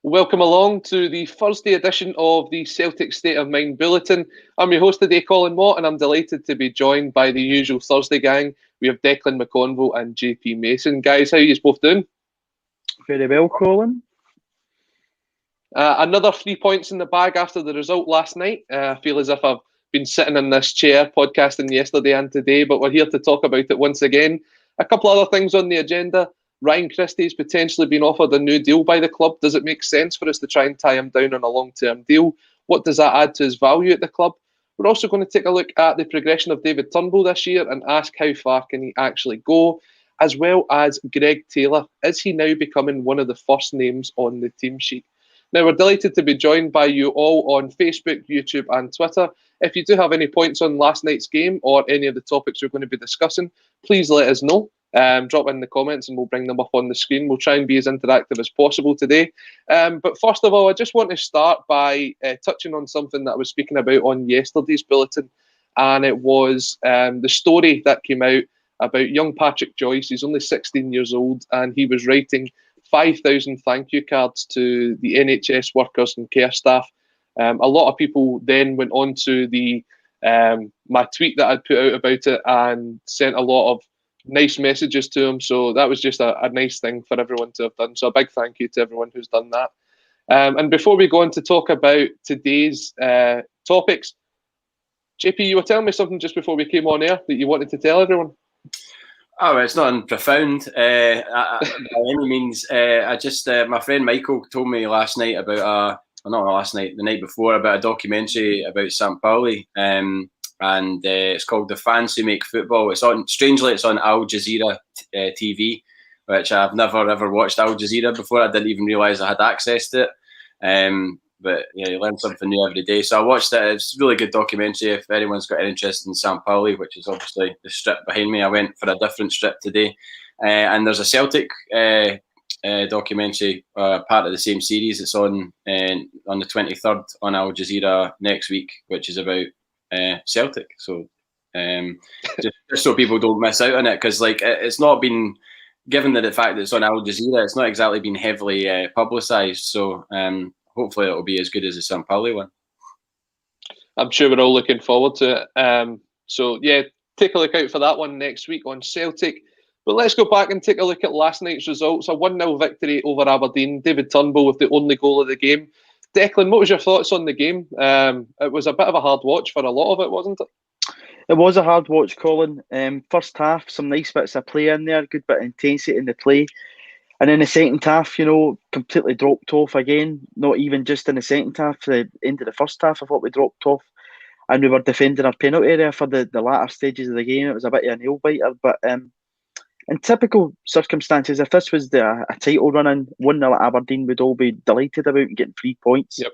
Welcome along to the Thursday edition of the Celtic State of Mind Bulletin. I'm your host today, Colin Mott, and I'm delighted to be joined by the usual Thursday gang. We have Declan McConville and JP Mason. Guys, how are you both doing? Very well, Colin. Another 3 points in the bag after the result last night. I feel as if I've been sitting in this chair podcasting yesterday and today, but we're here to talk about it once again. A couple other things on the agenda. Ryan Christie's potentially been offered a new deal by the club. Does it make sense for us to try and tie him down on a long-term deal? What does that add to his value at the club? We're also going to take a look at the progression of David Turnbull this year and ask how far can he actually go, as well as Greg Taylor. Is he now becoming one of the first names on the team sheet? Now, we're delighted to be joined by you all on Facebook, YouTube and Twitter. If you do have any points on last night's game or any of the topics we're going to be discussing, please let us know. Drop in the comments and we'll bring them up on the screen. We'll try and be as interactive as possible today. But first of all, I just want to start by touching on something that I was speaking about on yesterday's bulletin. And it was the story that came out about young Patrick Joyce. He's only 16 years old and he was writing 5,000 thank you cards to the NHS workers and care staff. A lot of people then went on to the my tweet that I'd put out about it and sent a lot of nice messages to him. So that was just a nice thing for everyone to have done. So a big thank you to everyone who's done that. And before we go on to talk about today's topics, JP, you were telling me something just before we came on air that you wanted to tell everyone. Oh, it's not profound by any means. My friend Michael told me last night about the night before, about a documentary about St. Pauli, and it's called The Fans Who Make Football. It's on Al Jazeera TV, which I've never ever watched Al Jazeera before. I didn't even realise I had access to it. But yeah, you learn something new every day. So I watched it. It's a really good documentary. If anyone's got an interest in St. Pauli, which is obviously the strip behind me, I went for a different strip today. And there's a Celtic documentary, part of the same series. It's on the 23rd on Al Jazeera next week, which is about Celtic. So just so people don't miss out on it, because it's not been, given the fact that it's on Al Jazeera, it's not exactly been heavily publicised. So hopefully it'll be as good as the St. Pauli one. I'm sure we're all looking forward to it. So yeah, take a look out for that one next week on Celtic. But let's go back and take a look at last night's results. A 1-0 victory over Aberdeen. David Turnbull with the only goal of the game. Declan, what was your thoughts on the game? It was a bit of a hard watch for a lot of it, wasn't it? It was a hard watch, Colin. First half, some nice bits of play in there, good bit of intensity in the play. And in the second half, completely dropped off again. Not even just in the second half, the end of the first half, I thought we dropped off. And we were defending our penalty area for the latter stages of the game. It was a bit of a nail-biter. But in typical circumstances, if this was a title run-in, 1-0 at Aberdeen, we'd all be delighted about getting 3 points. Yep.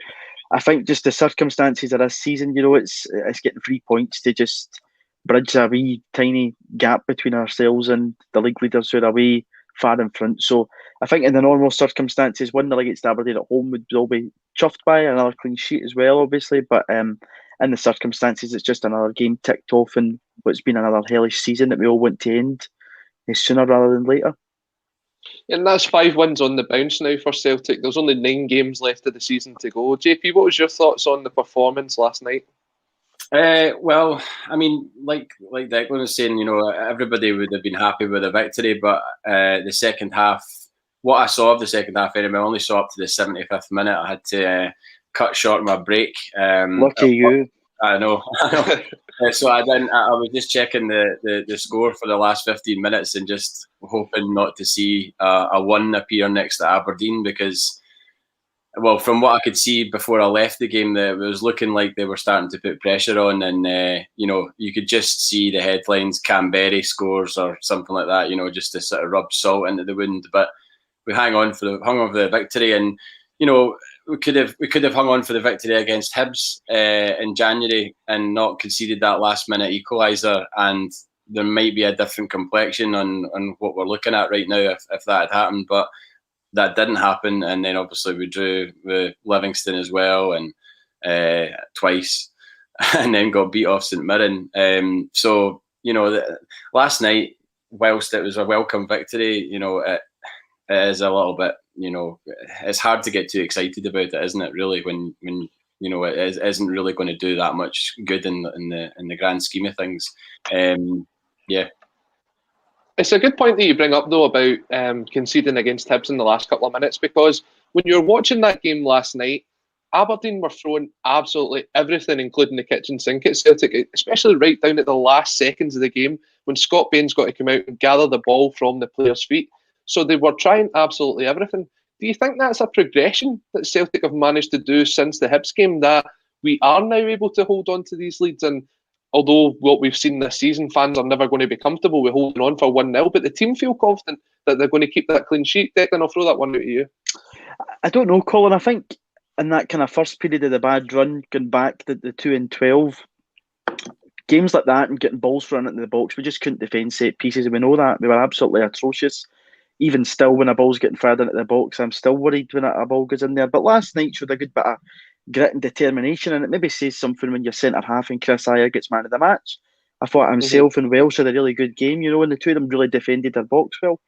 I think just the circumstances of this season, it's getting 3 points to just bridge a wee tiny gap between ourselves and the league leaders who are away far in front. So I think in the normal circumstances, 1-0 against Aberdeen at home would all be chuffed by, another clean sheet as well, obviously. But in the circumstances, it's just another game ticked off in what's been another hellish season that we all want to end sooner rather than later. And that's 5 wins on the bounce now for Celtic. There's only 9 games left of the season to go. JP, what was your thoughts on the performance last night? Well, I mean, like Declan was saying, everybody would have been happy with the victory, but the second half, what I saw of the second half, anyway, I only saw up to the 75th minute. I had to cut short my break. Lucky you. I know. So I didn't. I was just checking the score for the last 15 minutes and just hoping not to see a 1 appear next to Aberdeen, because, well, from what I could see before I left the game, it was looking like they were starting to put pressure on, and you could just see the headlines: Canberra scores or something like that. Just to sort of rub salt into the wound. But we hung on for the victory, and we could have hung on for the victory against Hibs in January and not conceded that last minute equaliser, and there might be a different complexion on what we're looking at right now if that had happened. But that didn't happen, and then obviously we drew with Livingston as well, and twice, and then got beat off St Mirren. So last night, whilst it was a welcome victory, it is a little bit, it's hard to get too excited about it, isn't it? Really, when it isn't really going to do that much good in the grand scheme of things. Yeah. It's a good point that you bring up, though, about conceding against Hibs in the last couple of minutes, because when you were watching that game last night, Aberdeen were throwing absolutely everything, including the kitchen sink at Celtic, especially right down at the last seconds of the game when Scott Bain's got to come out and gather the ball from the players' feet. So they were trying absolutely everything. Do you think that's a progression that Celtic have managed to do since the Hibs game, that we are now able to hold on to these leads? And although what we've seen this season, fans are never going to be comfortable with holding on for 1-0, but the team feel confident that they're going to keep that clean sheet. Declan, I'll throw that one out to you. I don't know, Colin. I think in that kind of first period of the bad run, going back the 2-12, games like that and getting balls thrown into the box, we just couldn't defend set pieces, and we know that. We were absolutely atrocious. Even still, when a ball's getting fired into the box, I'm still worried when a ball goes in there. But last night showed a good bit of grit and determination, and it maybe says something when your centre-half and Chris Ayer gets man of the match. I thought himself and Welsh had a really good game, and the two of them really defended their box well.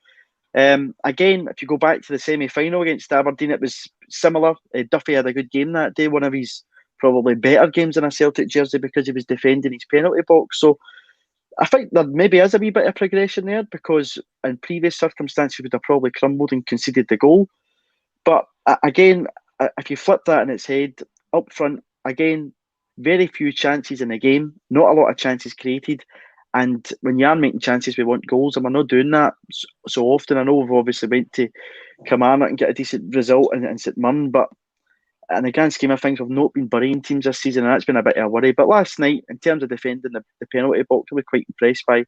Again, if you go back to the semi-final against Aberdeen, it was similar. Duffy had a good game that day, one of his probably better games in a Celtic jersey because he was defending his penalty box. So I think there maybe is a wee bit of progression there, because in previous circumstances we'd have probably crumbled and conceded the goal. But again, if you flip that on its head, up front, again, very few chances in the game, not a lot of chances created. And when you are making chances, we want goals, and we're not doing that so often. I know we've obviously went to Kilmarnock and get a decent result in St Mirren, but in the grand scheme of things, we've not been burying teams this season, and that's been a bit of a worry. But last night, in terms of defending the penalty box, I was quite impressed by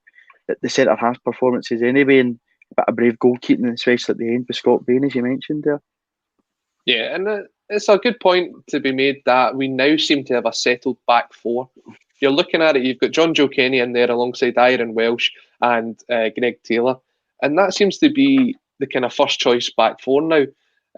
the centre-half performances anyway, and a bit of brave goalkeeping, especially at the end with Scott Bain, as you mentioned there. Yeah, and it's a good point to be made that we now seem to have a settled back four. You're looking at it, you've got John Joe Kenny in there alongside Aaron Welsh and Greg Taylor, and that seems to be the kind of first choice back four now.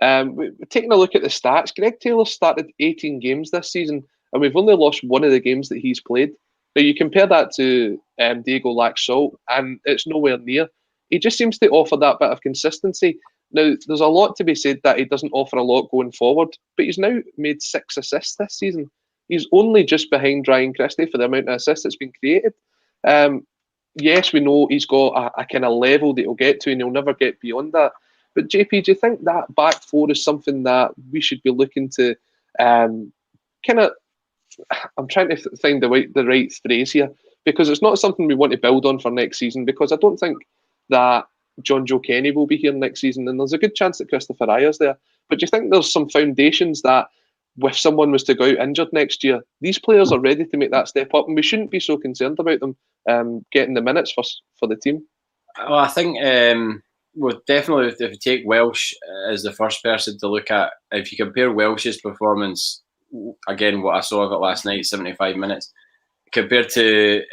We're taking a look at the stats. Greg Taylor started 18 games this season, and we've only lost one of the games that he's played. Now, you compare that to Diego Laxalt, and it's nowhere near. He just seems to offer that bit of consistency. Now, there's a lot to be said that he doesn't offer a lot going forward, but he's now made 6 assists this season. He's only just behind Ryan Christie for the amount of assists that's been created. Yes, we know he's got a kind of level that he'll get to, and he'll never get beyond that. But JP, do you think that back four is something that we should be looking to kind of? I'm trying to find the right phrase here, because it's not something we want to build on for next season, because I don't think that John Joe Kenny will be here next season, and there's a good chance that Christopher Ayer's there. But do you think there's some foundations that, if someone was to go out injured next year, these players are ready to make that step up, and we shouldn't be so concerned about them getting the minutes for the team? Well, I think well, definitely if you take Welsh as the first person to look at, if you compare Welsh's performance, again, what I saw of it last night, 75 minutes, compared to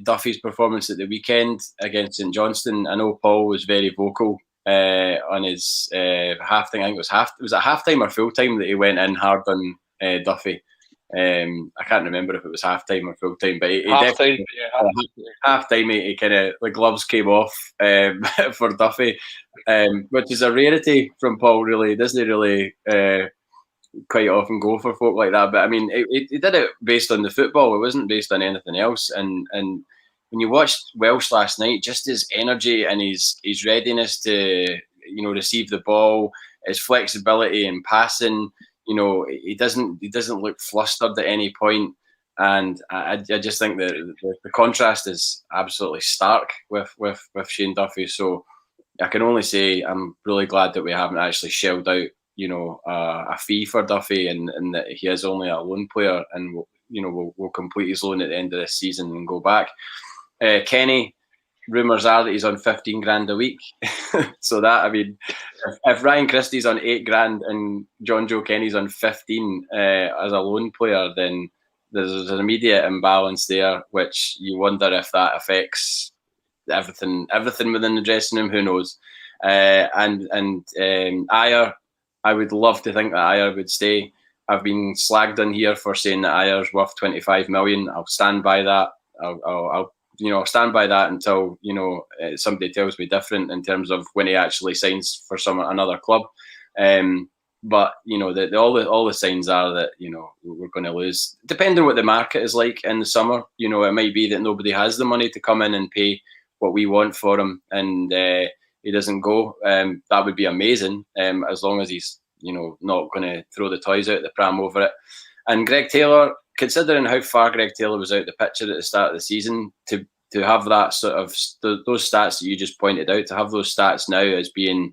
Duffy's performance at the weekend against St Johnstone, I know Paul was very vocal on his half-time. I think was it half-time or full-time that he went in hard on Duffy. I can't remember if it was half-time or full-time, but he definitely half-time. He kind of, the gloves came off for Duffy, which is a rarity from Paul. Really, he doesn't really quite often go for folk like that. But I mean, he did it based on the football. It wasn't based on anything else. And when you watched Welsh last night, just his energy and his readiness to receive the ball, his flexibility in passing. He doesn't look flustered at any point, and I just think that the contrast is absolutely stark with Shane Duffy. So I can only say I'm really glad that we haven't actually shelled out a fee for Duffy, and that he is only a loan player, and we'll complete his loan at the end of this season and go back. Kenny, rumours are that he's on 15 grand a week. So that, I mean, if Ryan Christie's on 8 grand and John Joe Kenny's on 15 as a loan player, then there's an immediate imbalance there, which you wonder if that affects everything within the dressing room. Who knows? And Ayer, I would love to think that Ayer would stay. I've been slagged on here for saying that Ayer's worth 25 million. I'll stand by that. I'll I'll stand by that until somebody tells me different in terms of when he actually signs for another club. But all the signs are that we're going to lose. Depending on what the market is like in the summer, it might be that nobody has the money to come in and pay what we want for him, and he doesn't go. That would be amazing, as long as he's not going to throw the toys out the pram over it. And Greg Taylor, considering how far Greg Taylor was out the picture at the start of the season, to have that sort of those stats that you just pointed out, to have those stats now as being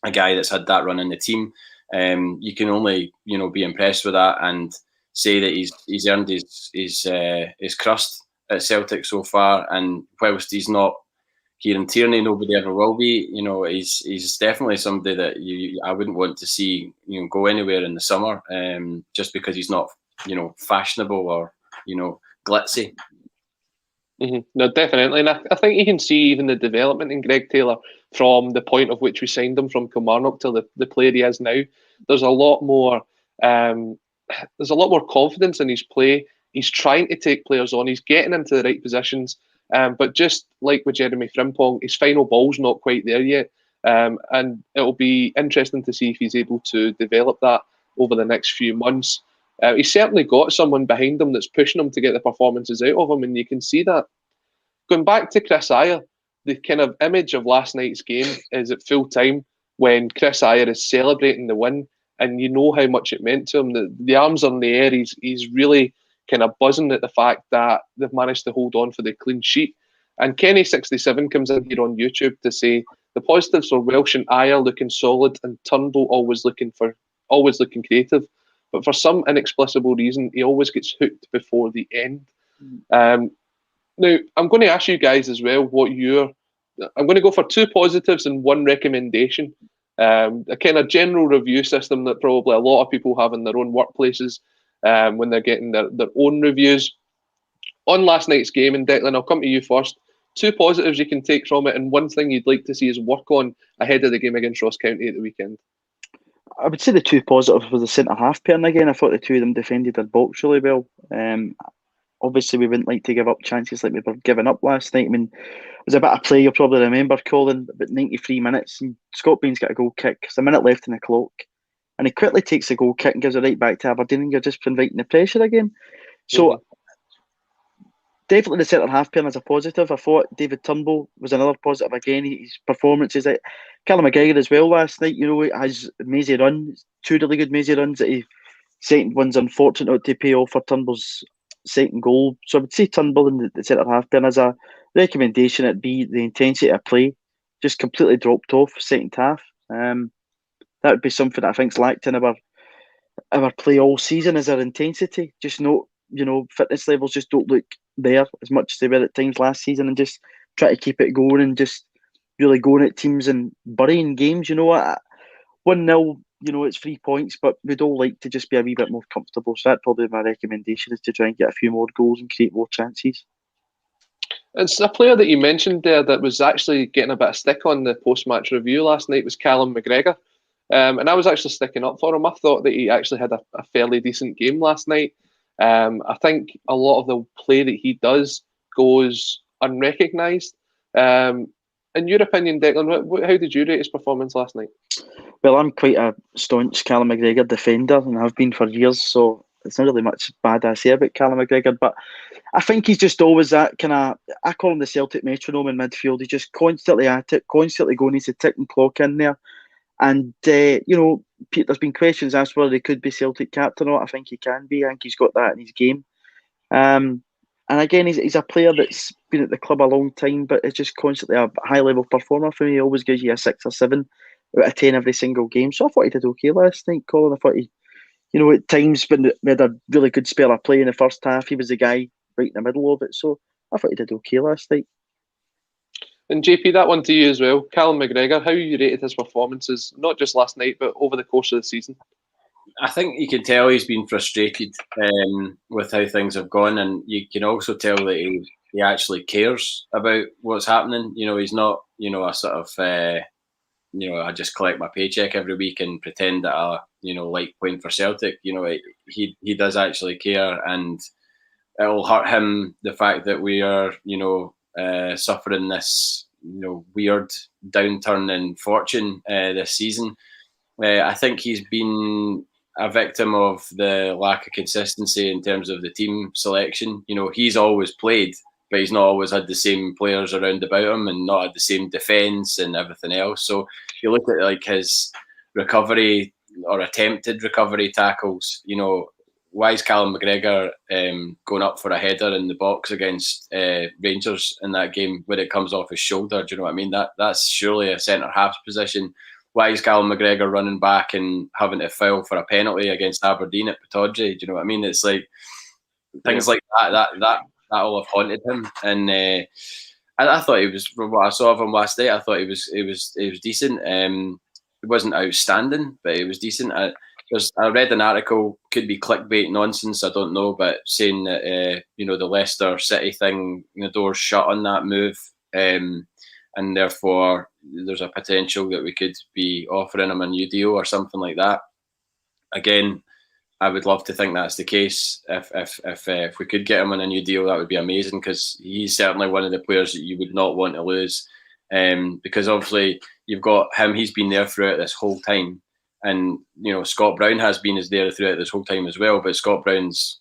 a guy that's had that run in the team. You can only be impressed with that and say that he's earned his crust at Celtic so far. And whilst he's not here in Tierney, nobody ever will be. He's definitely somebody that I wouldn't want to see go anywhere in the summer, just because he's not fashionable or glitzy. Mm-hmm. No, definitely, and I think you can see even the development in Greg Taylor from the point of which we signed him from Kilmarnock to the player he is now. There's a lot more. There's a lot more confidence in his play. He's trying to take players on. He's getting into the right positions. But just like with Jeremy Frimpong, his final ball's not quite there yet. And it'll be interesting to see if he's able to develop that over the next few months. He's certainly got someone behind him that's pushing him to get the performances out of him, and you can see that. Going back to Chris Ayer, the kind of image of last night's game is at full time when Chris Ayer is celebrating the win, and you know how much it meant to him. The arms are in the air. He's really kind of buzzing at the fact that they've managed to hold on for the clean sheet. And Kenny67 comes in here on YouTube to say the positives were Welsh and Ayer looking solid, and Turnbull always looking creative. But for some inexplicable reason, he always gets hooked before the end. Now, I'm going to ask you guys as well I'm going to go for 2 positives and 1 recommendation. A kind of general review system that probably a lot of people have in their own workplaces when they're getting their own reviews. On last night's game, and Declan, I'll come to you first. 2 positives you can take from it, and 1 thing you'd like to see us work on ahead of the game against Ross County at the weekend. I would say the 2 positives was the centre-half pairing again. I thought the 2 of them defended their box really well. Obviously, we wouldn't like to give up chances like we were giving up last night. I mean, it was a bit of play, you'll probably remember, Colin, about 93 minutes, and Scott Bain's got a goal kick. There's a minute left in the clock, and he quickly takes the goal kick and gives it right back to Aberdeen, and you're just inviting the pressure again. So, definitely the centre-half pairing is a positive. I thought David Turnbull was another positive again. His performances, Callum McGregor as well last night, he has mazy runs, 2 really good mazy runs that he second one's unfortunate not to pay off for Turnbull's second goal. So I would say Turnbull in the centre-half pairing as a recommendation. It'd be the intensity of play just completely dropped off second half. That would be something that I think's lacked in our play all season, is our intensity. Just not, fitness levels just don't look there as much as they were at times last season, and just try to keep it going and just really going at teams and burying games. 1-0, it's 3 points, but we'd all like to just be a wee bit more comfortable. So that'd probably be my recommendation, is to try and get a few more goals and create more chances. It's a player that you mentioned there that was actually getting a bit of stick on the post-match review last night was Callum McGregor. And I was actually sticking up for him. I thought that he actually had a fairly decent game last night. I think a lot of the play that he does goes unrecognised. In your opinion, Declan, how did you rate his performance last night? Well, I'm quite a staunch Callum McGregor defender, and have been for years, so it's not really much bad I say about Callum McGregor, but I think he's just always that kind of, I call him the Celtic metronome in midfield. He's just constantly at it, constantly going. He's a ticking clock in there. And, there's been questions asked whether he could be Celtic captain or not. I think he can be. I think he's got that in his game. And again, he's a player that's been at the club a long time, but it's just constantly a high-level performer for me. He always gives you a 6 or 7 out of 10 every single game. So I thought he did okay last night, Colin. I thought he, at times when we had a really good spell of play in the first half, he was the guy right in the middle of it. So I thought he did okay last night. And JP, that one to you as well. Callum McGregor, how you rated his performances, not just last night, but over the course of the season? I think you can tell he's been frustrated with how things have gone, and you can also tell that he actually cares about what's happening. He's not, a sort of, I just collect my paycheck every week and pretend that I, like playing for Celtic. He does actually care, and it'll hurt him, the fact that we are, suffering this, weird downturn in fortune this season. I think he's been a victim of the lack of consistency in terms of the team selection. He's always played, but he's not always had the same players around about him and not had the same defence and everything else. So you look at like his recovery or attempted recovery tackles, why is Callum McGregor going up for a header in the box against Rangers in that game when it comes off his shoulder? Do you know what I mean? That's surely a centre-half's position. Why is Callum McGregor running back and having to foul for a penalty against Aberdeen at Pittodrie? Do you know what I mean? It's like things like that will have haunted him. And I thought he was, from what I saw of him last night, I thought he was decent. It wasn't outstanding, but it was decent. I read an article, could be clickbait nonsense, I don't know, but saying that the Leicester City thing, the door's shut on that move, and therefore there's a potential that we could be offering him a new deal or something like that. Again, I would love to think that's the case. If we could get him on a new deal, that would be amazing, because he's certainly one of the players that you would not want to lose. Because obviously you've got him; he's been there throughout this whole time, and Scott Brown has been there throughout this whole time as well. But Scott Brown's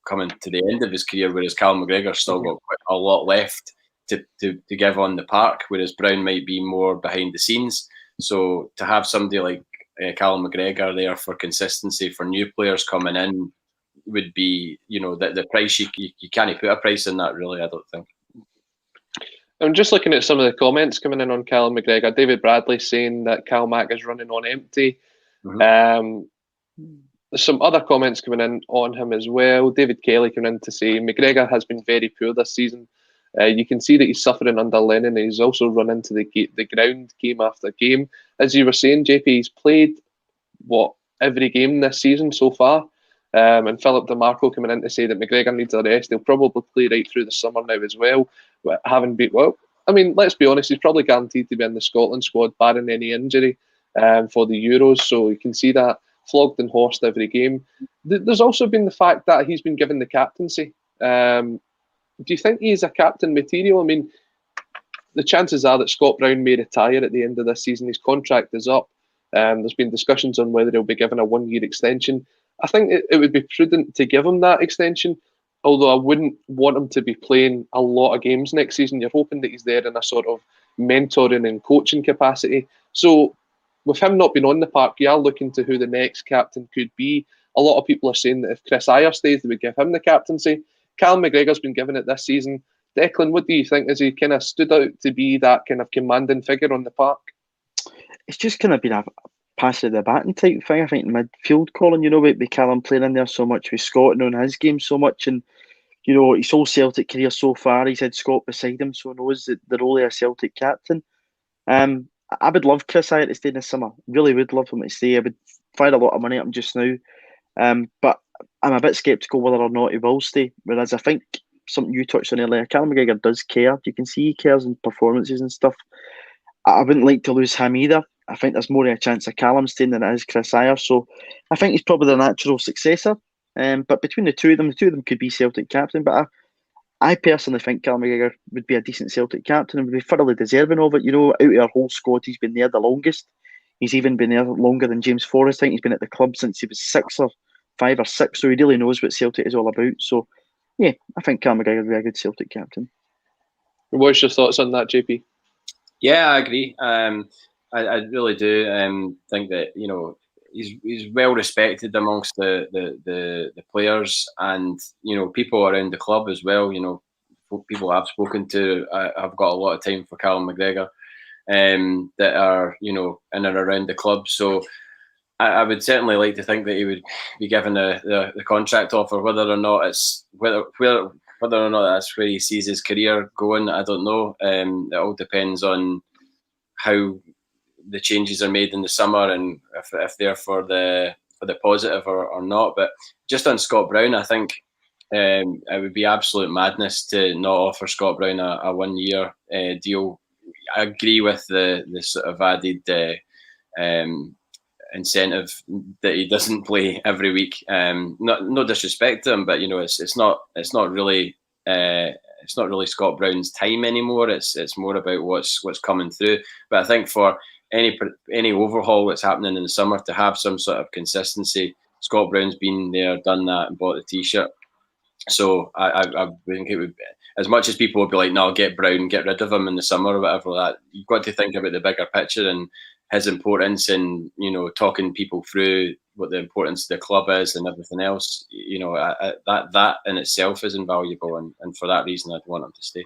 coming to the end of his career, whereas Callum McGregor's still got quite a lot left to give on the park, whereas Brown might be more behind the scenes. So to have somebody like Callum McGregor there for consistency for new players coming in would be, the price you can't put a price in that, really, I don't think. I'm just looking at some of the comments coming in on Callum McGregor. David Bradley saying that Cal Mack is running on empty. Mm-hmm. There's some other comments coming in on him as well. David Kelly coming in to say McGregor has been very poor this season. You can see that he's suffering under Lennon. He's also run into the ground game after game. As you were saying, JP, he's played every game this season so far. And Philip DeMarco coming in to say that McGregor needs a rest. He'll probably play right through the summer now as well. Let's be honest, he's probably guaranteed to be in the Scotland squad barring any injury for the Euros. So you can see that flogged and horsed every game. There's also been the fact that he's been given the captaincy. Do you think he's a captain material? I mean, the chances are that Scott Brown may retire at the end of this season. His contract is up. There's been discussions on whether he'll be given a 1-year extension. I think it would be prudent to give him that extension, although I wouldn't want him to be playing a lot of games next season. You're hoping that he's there in a sort of mentoring and coaching capacity. So with him not being on the park, you are looking to who the next captain could be. A lot of people are saying that if Chris Ayer stays, they would give him the captaincy. Callum McGregor's been given it this season. Declan, what do you think? Has he kind of stood out to be that kind of commanding figure on the park? It's just kind of been a pass of the baton type thing, I think, in midfield, Colin, with Callum playing in there so much, with Scott knowing his game so much, and, his whole Celtic career so far, he's had Scott beside him, so knows the role of a Celtic captain. I would love Chris Ayer to stay this summer. Really would love him to stay. I would fire a lot of money at him just now. But I'm a bit sceptical whether or not he will stay. Whereas I think something you touched on earlier, Callum McGregor does care. You can see he cares in performances and stuff. I wouldn't like to lose him either. I think there's more of a chance of Callum staying than it is Chris Ayer. So I think he's probably the natural successor. But between the two of them could be Celtic captain. But I personally think Callum McGregor would be a decent Celtic captain and would be thoroughly deserving of it. Out of our whole squad, he's been there the longest. He's even been there longer than James Forrest. I think he's been at the club since he was 5 or 6, so he really knows what Celtic is all about. So, yeah, I think Callum McGregor would be a good Celtic captain. What's your thoughts on that, JP? Yeah, I agree. I really do think that he's well respected amongst the players and people around the club as well. People I've spoken to, I've got a lot of time for Callum McGregor that are in and around the club. So I would certainly like to think that he would be given the contract offer. Whether or not that's where he sees his career going, I don't know. It all depends on how the changes are made in the summer and if they're for the positive or not. But just on Scott Brown, I think it would be absolute madness to not offer Scott Brown a 1-year deal. I agree with the sort of added incentive that he doesn't play every week. No disrespect to him, but it's not really Scott Brown's time anymore. It's more about what's coming through. But I think for any overhaul that's happening in the summer, to have some sort of consistency, Scott Brown's been there, done that, and bought the T-shirt. So I think it would, as much as people would be like, no, get Brown, get rid of him in the summer or whatever, that you've got to think about the bigger picture and his importance in, talking people through what the importance of the club is and everything else. That in itself is invaluable, and for that reason, I'd want him to stay.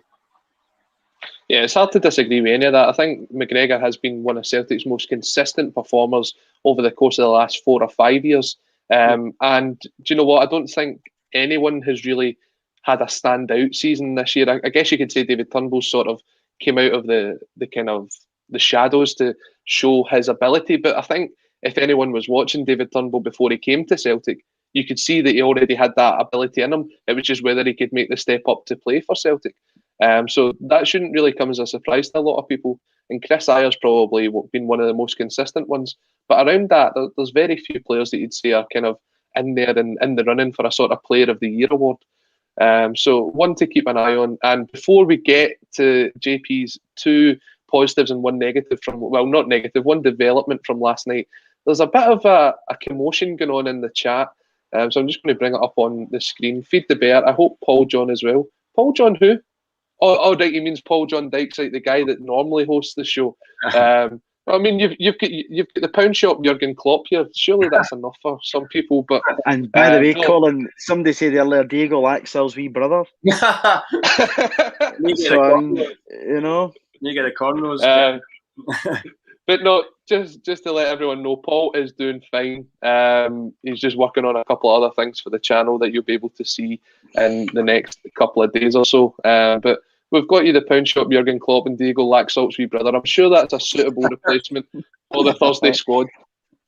Yeah, it's hard to disagree with any of that. I think McGregor has been one of Celtic's most consistent performers over the course of the last 4 or 5 years. And do you know what? I don't think anyone has really had a standout season this year. I guess you could say David Turnbull sort of came out of the kind of the shadows to show his ability. But I think if anyone was watching David Turnbull before he came to Celtic, you could see that he already had that ability in him. It was just whether he could make the step up to play for Celtic. So that shouldn't really come as a surprise to a lot of people. And Chris Ayer's probably been one of the most consistent ones. But around that, there's very few players that you'd say are kind of in there and in the running for a sort of Player of the Year award. So one to keep an eye on. And before we get to JP's 2 positives and 1 negative not negative, 1 development from last night, there's a bit of a commotion going on in the chat. So I'm just going to bring it up on the screen. Feed the Bear. I hope Paul John as well. Paul John who? Oh, right, he means Paul John Dykes, the guy that normally hosts the show. I mean, you've got the pound shop Jurgen Klopp here. Surely that's enough for some people. But and by the way, Colin, somebody said earlier, Diego Laxell's wee brother. You get a cornrows. But no, just to let everyone know, Paul is doing fine. He's just working on a couple of other things for the channel that you'll be able to see in the next couple of days or so. But we've got you the pound shop Jurgen Klopp and Diego Laxalt's wee brother. I'm sure that's a suitable replacement for the Thursday squad.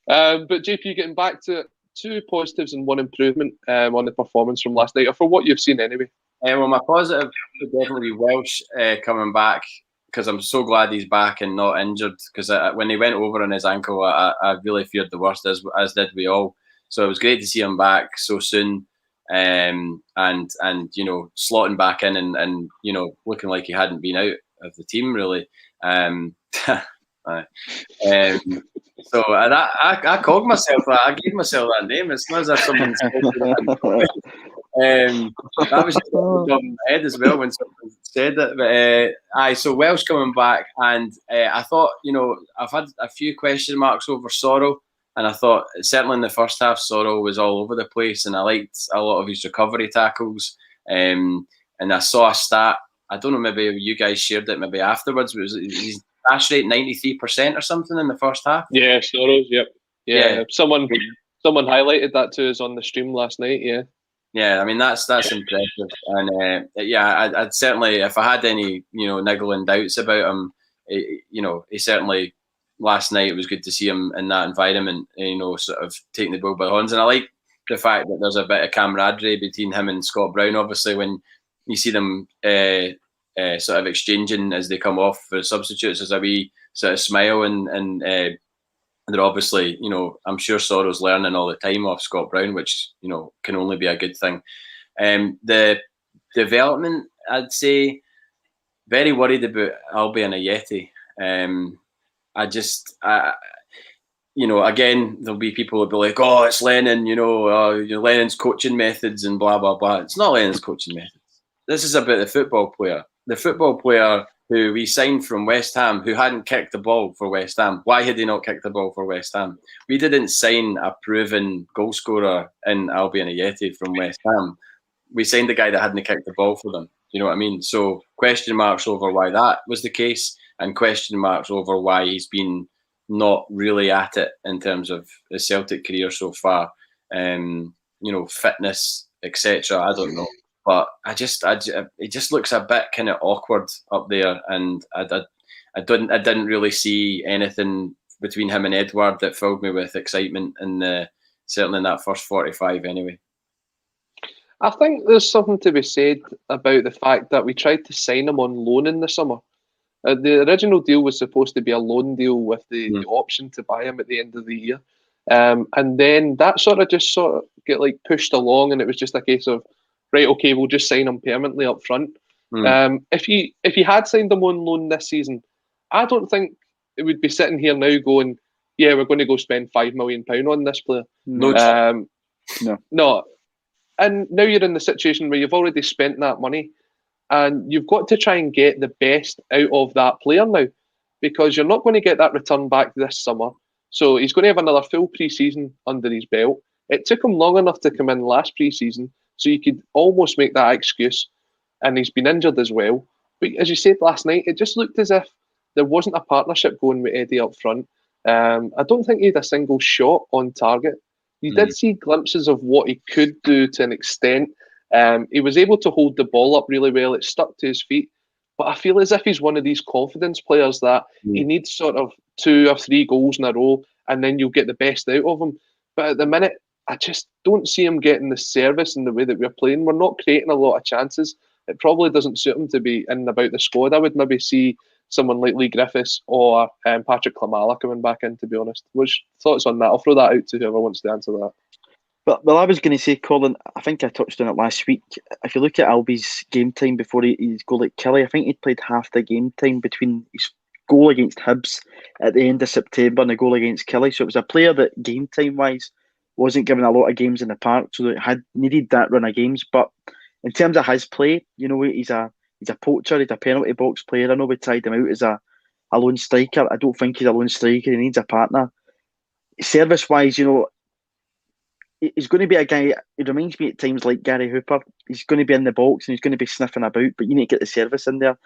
But JP, getting back to 2 positives and 1 improvement on the performance from last night, or for what you've seen anyway. Well, my positive would definitely be Welsh coming back, because I'm so glad he's back and not injured. Because when he went over on his ankle, I really feared the worst, as did we all. So it was great to see him back so soon, and slotting back in and looking like he hadn't been out of the team really. So I called myself that. I gave myself that name. It's not as if someone said that. That was just on my head as well when someone said that. But so Welsh coming back, and I thought, I've had a few question marks over Sorrell, and I thought certainly in the first half Sorrell was all over the place, and I liked a lot of his recovery tackles. And I saw a stat, I don't know, maybe you guys shared it maybe afterwards, but his dash rate 93% or something in the first half. Yeah, Sorrell's, yep. Yeah. Someone highlighted that to us on the stream last night, yeah. Yeah, I mean that's impressive, and I'd certainly, if I had any niggling doubts about him, he certainly, last night it was good to see him in that environment, sort of taking the bull by the horns, and I like the fact that there's a bit of camaraderie between him and Scott Brown. Obviously, when you see them sort of exchanging as they come off for substitutes, there's a wee sort of smile, and they're obviously, I'm sure Sorrell's learning all the time off Scott Brown, which, can only be a good thing. The development, I'd say, very worried about Albi and Ajeti. Again, there'll be people who'll be like, oh, it's Lennon, Lennon's coaching methods and blah, blah, blah. It's not Lennon's coaching methods. This is about the football player. The football player who we signed from West Ham, who hadn't kicked the ball for West Ham. Why had he not kicked the ball for West Ham? We didn't sign a proven goal scorer in Albi and Ajeti from West Ham. We signed a guy that hadn't kicked the ball for them. You know what I mean? So question marks over why that was the case, and question marks over why he's been not really at it in terms of his Celtic career so far. Fitness, etc. I don't know. But it just looks a bit kind of awkward up there, and I didn't really see anything between him and Edouard that filled me with excitement, and certainly in that first 45 anyway. I think there's something to be said about the fact that we tried to sign him on loan in the summer. The original deal was supposed to be a loan deal with the option to buy him at the end of the year. And then that sort of get like pushed along, and it was just a case of, right, okay, we'll just sign him permanently up front. If you had signed him on loan this season, I don't think it would be sitting here now going, yeah, we're going to go spend £5 million on this player. No. No. And now you're in the situation where you've already spent that money, and you've got to try and get the best out of that player now, because you're not going to get that return back this summer. So he's going to have another full pre-season under his belt. It took him long enough to come in last pre-season, so you could almost make that excuse. And he's been injured as well. But as you said last night, it just looked as if there wasn't a partnership going with Eddie up front. I don't think he had a single shot on target. You did see glimpses of what he could do to an extent. He was able to hold the ball up really well. It stuck to his feet. But I feel as if he's one of these confidence players that he needs sort of 2 or 3 goals in a row, and then you'll get the best out of him. But at the minute, I just don't see him getting the service in the way that we're playing. We're not creating a lot of chances. It probably doesn't suit him to be in and about the squad. I would maybe see someone like Lee Griffiths or Patrick Klimala coming back in, to be honest. What's thoughts on that? I'll throw that out to whoever wants to answer that. Well, I was going to say, Colin, I think I touched on it last week. If you look at Albie's game time before his goal at Kelly, I think he'd played half the game time between his goal against Hibs at the end of September and the goal against Kelly. So it was a player that game time-wise wasn't given a lot of games in the park, so it had needed that run of games. But in terms of his play, he's a poacher, he's a penalty box player. I know we tried him out as a lone striker. I don't think he's a lone striker. He needs a partner. Service-wise, he's going to be a guy, he reminds me at times like Gary Hooper. He's going to be in the box and he's going to be sniffing about, but you need to get the service in there.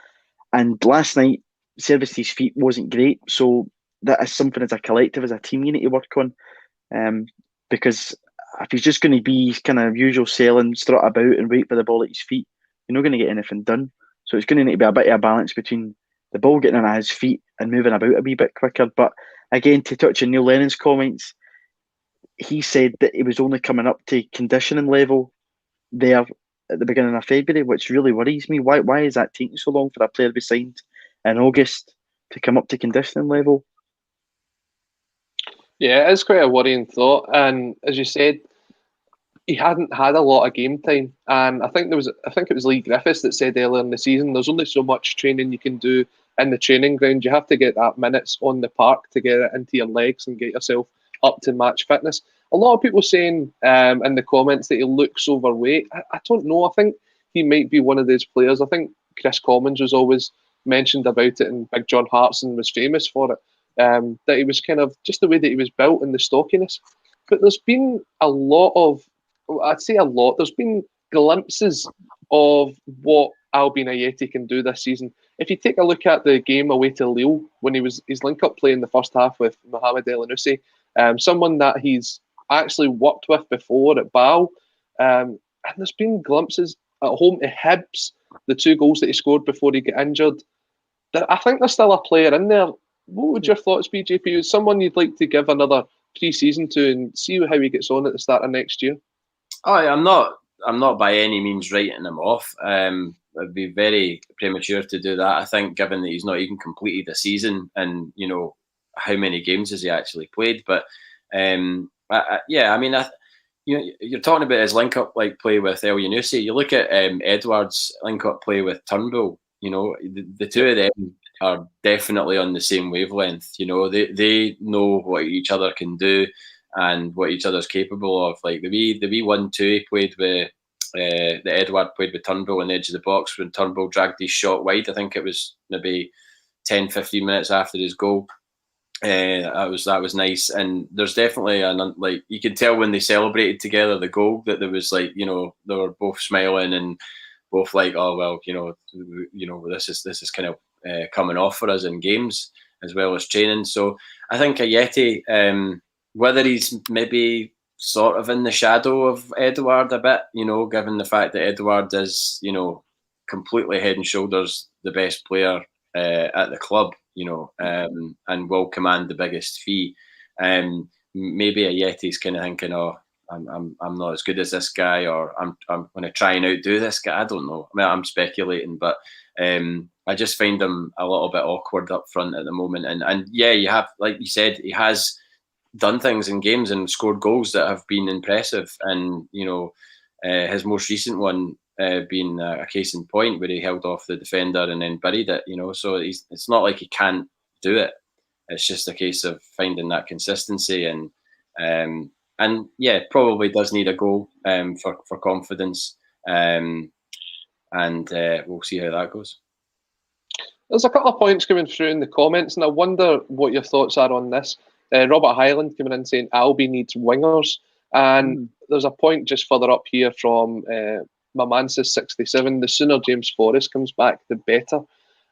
And last night, service to his feet wasn't great. So that is something as a collective, as a team, you need to work on. Because if he's just going to be his kind of usual selling, strut about and wait for the ball at his feet, you're not going to get anything done. So it's going to need to be a bit of a balance between the ball getting in at his feet and moving about a wee bit quicker. But again, to touch on Neil Lennon's comments, he said that he was only coming up to conditioning level there at the beginning of February, which really worries me. Why is that taking so long for a player to be signed in August to come up to conditioning level? Yeah, it is quite a worrying thought. And as you said, he hadn't had a lot of game time. And I think it was Lee Griffiths that said earlier in the season, there's only so much training you can do in the training ground. You have to get that minutes on the park to get it into your legs and get yourself up to match fitness. A lot of people saying in the comments that he looks overweight. I don't know. I think he might be one of those players. I think Chris Commons was always mentioned about it, and Big John Hartson was famous for it. That he was kind of just the way that he was built and the stockiness. But there's been there's been glimpses of what Albion Ajeti can do this season. If you take a look at the game away to Lille, when his link-up play in the first half with Mohamed El Anoussi, someone that he's actually worked with before at Bâle, and there's been glimpses at home to Hibs, the 2 goals that he scored before he got injured. I think there's still a player in there. What would your thoughts be, JP? Is someone you'd like to give another pre-season to and see how he gets on at the start of next year? Oh, I'm not by any means writing him off. It'd be very premature to do that. I think, given that he's not even completed the season, and how many games has he actually played? But you're talking about his link-up play with El Yunusi. You look at Edouard's link-up play with Turnbull. The two of them are definitely on the same wavelength. They know what each other can do and what each other's capable of. Like the wee 1-2 he played with, the Edouard played with Turnbull on the edge of the box when Turnbull dragged his shot wide. I think it was maybe 10-15 minutes after his goal. That was nice, and there's definitely you could tell when they celebrated together the goal that there was they were both smiling and both like, oh well, this is kind of coming off for us in games as well as training. So I think Ajeti, whether he's maybe sort of in the shadow of Edouard a bit, given the fact that Edouard is completely head and shoulders the best player at the club, and will command the biggest fee. Maybe Ajeti's kind of thinking, oh, I'm not as good as this guy, or I'm going to try and outdo this guy. I don't know. I mean, I'm speculating, but I just find him a little bit awkward up front at the moment. And yeah, you have, like you said, he has done things in games and scored goals that have been impressive. And his most recent one being a case in point where he held off the defender and then buried it. So it's not like he can't do it. It's just a case of finding that consistency and probably does need a goal for confidence. And we'll see how that goes. There's a couple of points coming through in the comments, and I wonder what your thoughts are on this. Robert Highland coming in saying Albi needs wingers, and there's a point just further up here from my man says 67. The sooner James Forrest comes back, the better.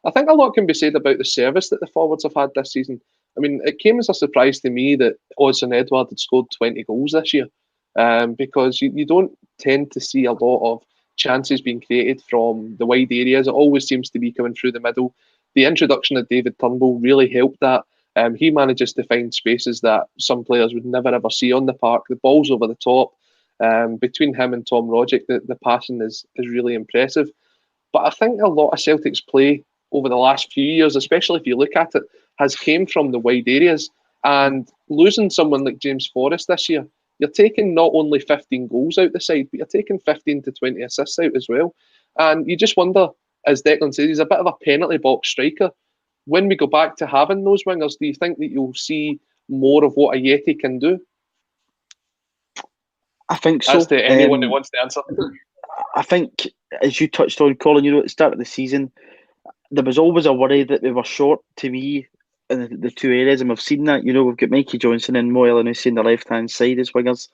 I think a lot can be said about the service that the forwards have had this season. I mean, it came as a surprise to me that Odsonne Edouard had scored 20 goals this year, because you don't tend to see a lot of chances being created from the wide areas. It always seems to be coming through the middle. The introduction of David Turnbull really helped that. He manages to find spaces that some players would never ever see on the park. The ball's over the top. Between him and Tom Rogic, the passing is really impressive. But I think a lot of Celtic's play over the last few years, especially if you look at it, has came from the wide areas. And losing someone like James Forrest this year, you're taking not only 15 goals out the side, but you're taking 15 to 20 assists out as well. And you just wonder, as Declan says, he's a bit of a penalty box striker. When we go back to having those wingers, do you think that you'll see more of what Ajeti can do? I think so. As to anyone who wants to answer. I think, as you touched on, Colin, at the start of the season, there was always a worry that we were short, to me, in the two areas, and we've seen that. We've got Mikey Johnson and Mo Elyounoussi on the left-hand side as wingers,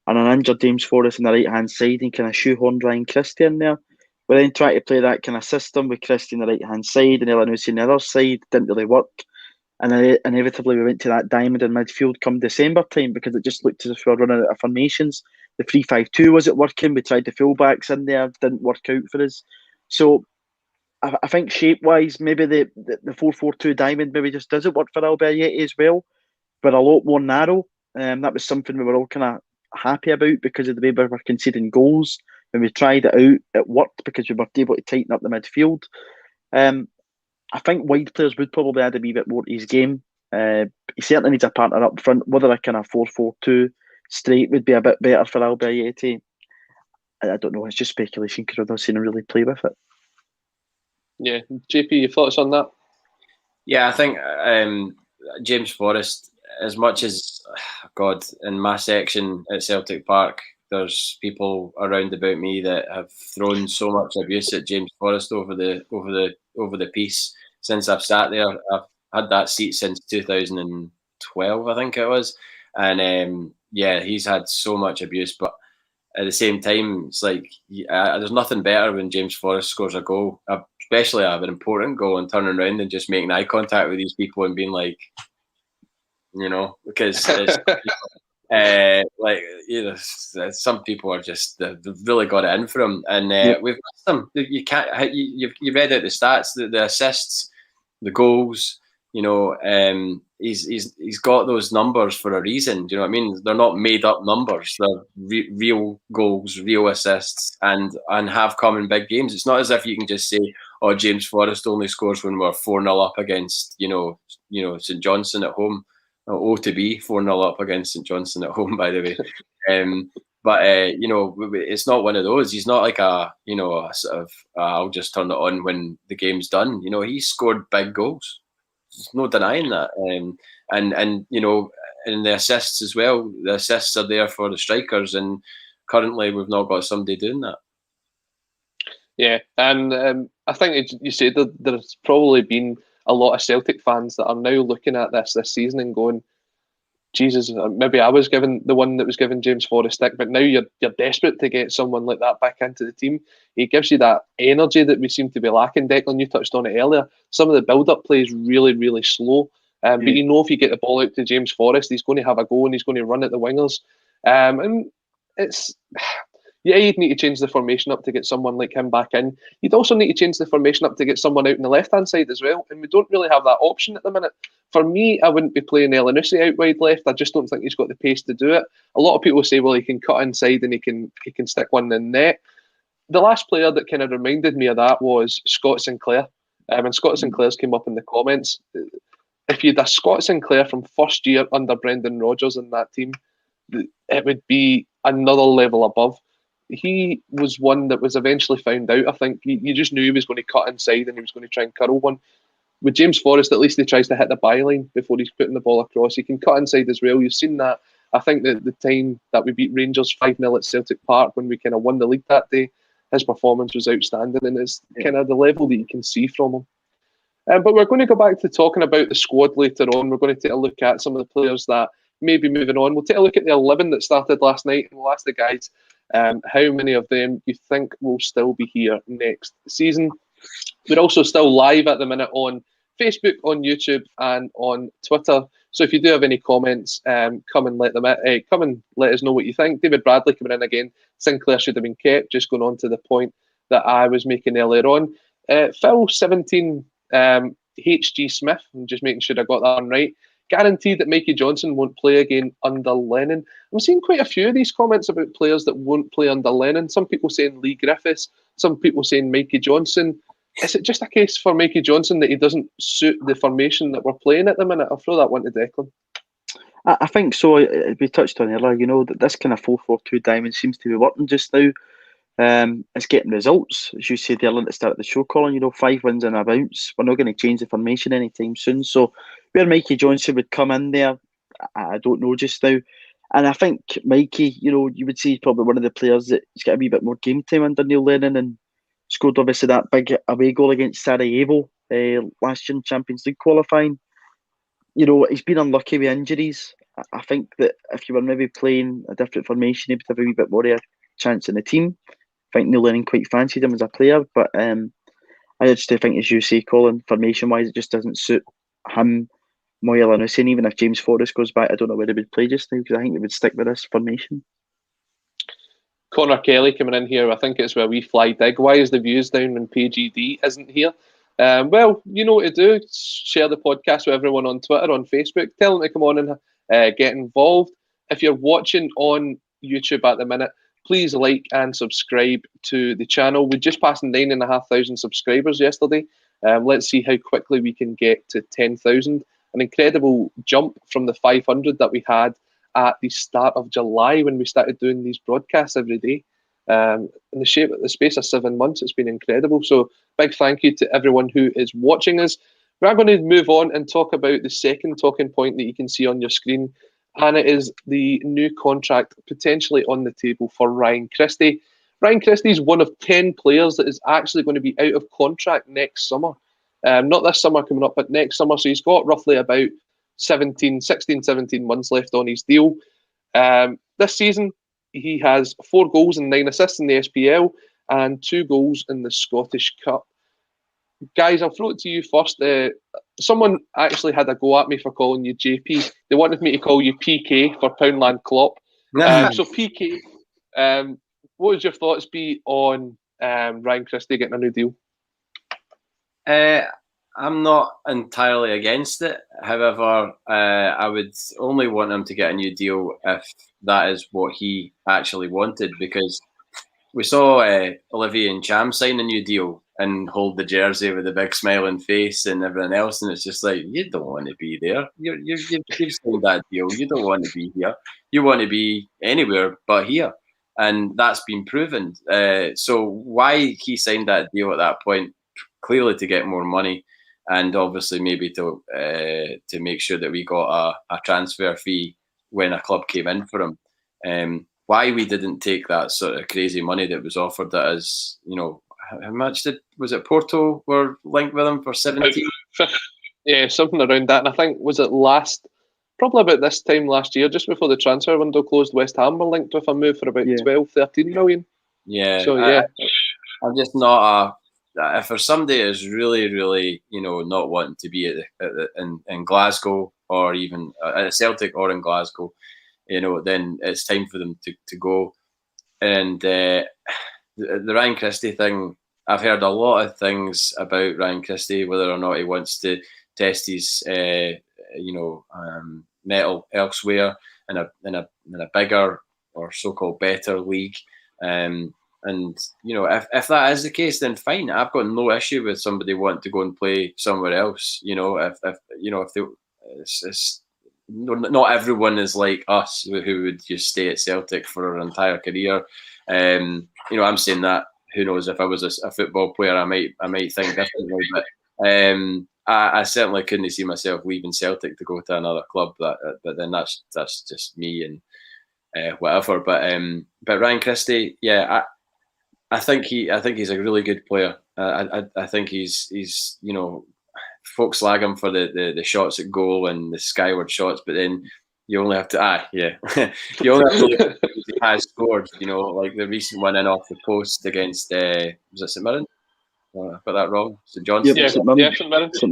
and an injured James Forrest on the right-hand side, and kind of shoehorned Ryan Christie in there. We then tried to play that kind of system with Christie on the right-hand side and Elyounoussi on the other side. Didn't really work. And inevitably we went to that diamond in midfield come December time, because it just looked as if we were running out of formations. The 3-5-2 wasn't working. We tried the fullbacks in there. Didn't work out for us. So I think shape-wise, maybe the 4-4-2 diamond maybe just doesn't work for Albi Ajeti as well. We're a lot more narrow. That was something we were all kind of happy about because of the way we were conceding goals. When we tried it out, it worked because we were able to tighten up the midfield. I think wide players would probably add a wee bit more to his game. He certainly needs a partner up front. Whether a kind of 4-4-2 straight would be a bit better for Albi Ajeti, I don't know. It's just speculation because I've not seen him really play with it. Yeah, JP, your thoughts on that? Yeah, I think James Forrest, as much as God, in my section at Celtic Park, there's people around about me that have thrown so much abuse at James Forrest over the piece since I've sat there. I've had that seat since 2012, I think it was, and he's had so much abuse. But at the same time, it's like there's nothing better when James Forrest scores a goal, especially an important goal, and turning around and just making eye contact with these people and being like, because it's, some people are just they've really got it in for him, and we've missed them. You can't. You read out the stats, the assists, the goals. He's got those numbers for a reason. Do you know what I mean? They're not made up numbers. They're real goals, real assists, and have come in big games. It's not as if you can just say, "Oh, James Forrest only scores when we're 4-0 up against St Johnstone at home." O to be 4-0 up against St Johnstone at home, by the way. But it's not one of those. He's not like a sort of I'll just turn it on when the game's done. He scored big goals. There's no denying that. And the assists as well. The assists are there for the strikers, and currently we've not got somebody doing that. Yeah, and I think you said that there's probably been a lot of Celtic fans that are now looking at this season and going, Jesus, maybe I was given the one that was given James Forrest stick, but now you're desperate to get someone like that back into the team. He gives you that energy that we seem to be lacking. Declan, you touched on it earlier. Some of the build-up play is really, really slow. But if you get the ball out to James Forrest, he's going to have a go and he's going to run at the wingers. And it's... Yeah, you'd need to change the formation up to get someone like him back in. You'd also need to change the formation up to get someone out on the left-hand side as well. And we don't really have that option at the minute. For me, I wouldn't be playing Elyounoussi out wide left. I just don't think he's got the pace to do it. A lot of people say, well, he can cut inside and he can stick one in net. The last player that kind of reminded me of that was Scott Sinclair. And Scott Sinclair's came up in the comments. if you had a Scott Sinclair from first year under Brendan Rodgers in that team, it would be another level above. He was one that was eventually found out. I think you just knew he was going to cut inside and he was going to try and curl one. With James Forrest, at least he tries to hit the byline before he's putting the ball across. He can cut inside as well. You've seen that. I think that the time that we beat Rangers 5-0 at Celtic Park when we kind of won the league that day, his performance was outstanding, and it's kind of the level that you can see from him. But we're going to go back to talking about the squad later on. We're going to take a look at some of the players that may be moving on. We'll take a look at the 11 that started last night, and we'll ask the guys how many of them you think will still be here next season. We're also still live at the minute on Facebook, on YouTube, and on Twitter. So if you do have any comments, come and let us know what you think. David Bradley coming in again. Sinclair should have been kept. Just going on to the point that I was making earlier on. Phil 17 HG Smith. I'm just making sure I got that one right. Guaranteed that Mikey Johnson won't play again under Lennon. I'm seeing quite a few of these comments about players that won't play under Lennon. Some people saying Lee Griffiths. Some people saying Mikey Johnson. Is it just a case for Mikey Johnson that he doesn't suit the formation that we're playing at the minute? I'll throw that one to Declan. I think so. We touched on earlier, that this kind of 4-4-2 diamond seems to be working just now. It's getting results, as you said earlier at the start of the show, Colin. 5 wins and a bounce. We're not going to change the formation anytime soon. So where Mikey Johnson would come in there, I don't know just now. And I think Mikey, you would say he's probably one of the players that's got a wee bit more game time under Neil Lennon, and scored obviously that big away goal against Sarajevo last year in Champions League qualifying. He's been unlucky with injuries. I think that if you were maybe playing a different formation, he would have a wee bit more of a chance in the team. I think Neil Lennon quite fancied him as a player, but I just think, as you say, Colin, formation-wise, it just doesn't suit him. Moyle and Hussein, even if James Forrest goes back, I don't know where he would play just now, because I think he would stick with this formation. Connor Kelly coming in here. I think it's where we fly dig. Why is the views down when PGD isn't here? Well, you know what to do. Share the podcast with everyone on Twitter, on Facebook. Tell them to come on and get involved. If you're watching on YouTube at the minute, please like and subscribe to the channel. We just passed 9,500 subscribers yesterday. Let's see how quickly we can get to 10,000. An incredible jump from the 500 that we had at the start of July when we started doing these broadcasts every day. In the space of 7 months, it's been incredible. So big thank you to everyone who is watching us. We're going to move on and talk about the second talking point that you can see on your screen, and it is the new contract potentially on the table for Ryan Christie. Ryan Christie is one of 10 players that is actually going to be out of contract next summer. Not this summer coming up, but next summer. So he's got roughly about 16, 17 months left on his deal. This season, he has 4 goals and 9 assists in the SPL and 2 goals in the Scottish Cup. Guys, I'll throw it to you first. Someone actually had a go at me for calling you JP. They wanted me to call you PK for Poundland Klopp. So PK, what would your thoughts be on Ryan Christie getting a new deal? I'm not entirely against it. However, I would only want him to get a new deal if that is what he actually wanted, because we saw Olivier Ntcham sign a new deal and hold the jersey with a big smiling face and everything else, and it's just like, you don't want to be there. You've signed that deal. You don't want to be here. You want to be anywhere but here, and that's been proven. So why he signed that deal at that point? Clearly to get more money, and obviously maybe to make sure that we got a transfer fee when a club came in for him. Why we didn't take that sort of crazy money that was offered at us, how much was it Porto were linked with him for 17? Yeah, something around that. And I think, was it probably about this time last year, just before the transfer window closed, West Ham were linked with a move for about 12, 13 million. Yeah. So, yeah. I'm just not if there's somebody is really, really, not wanting to be in Glasgow, or even at Celtic or in Glasgow, then it's time for them to go. And the Ryan Christie thing, I've heard a lot of things about Ryan Christie, whether or not he wants to test his, metal elsewhere in a bigger or so-called better league. And if that is the case, then fine. I've got no issue with somebody wanting to go and play somewhere else. If they, it's not everyone is like us who would just stay at Celtic for an entire career. I'm saying that. Who knows? If I was a football player, I might think differently. But I certainly couldn't see myself leaving Celtic to go to another club. But then that's just me and whatever. But Ryan Christie, yeah, I think he's a really good player. I think he's folks slag him for the shots at goal and the skyward shots, but then you only have to you only have to look at he has scored. Like the recent one in off the post against was it St Mirren? I got that wrong. St Johnstone. Yep, St Mirren. So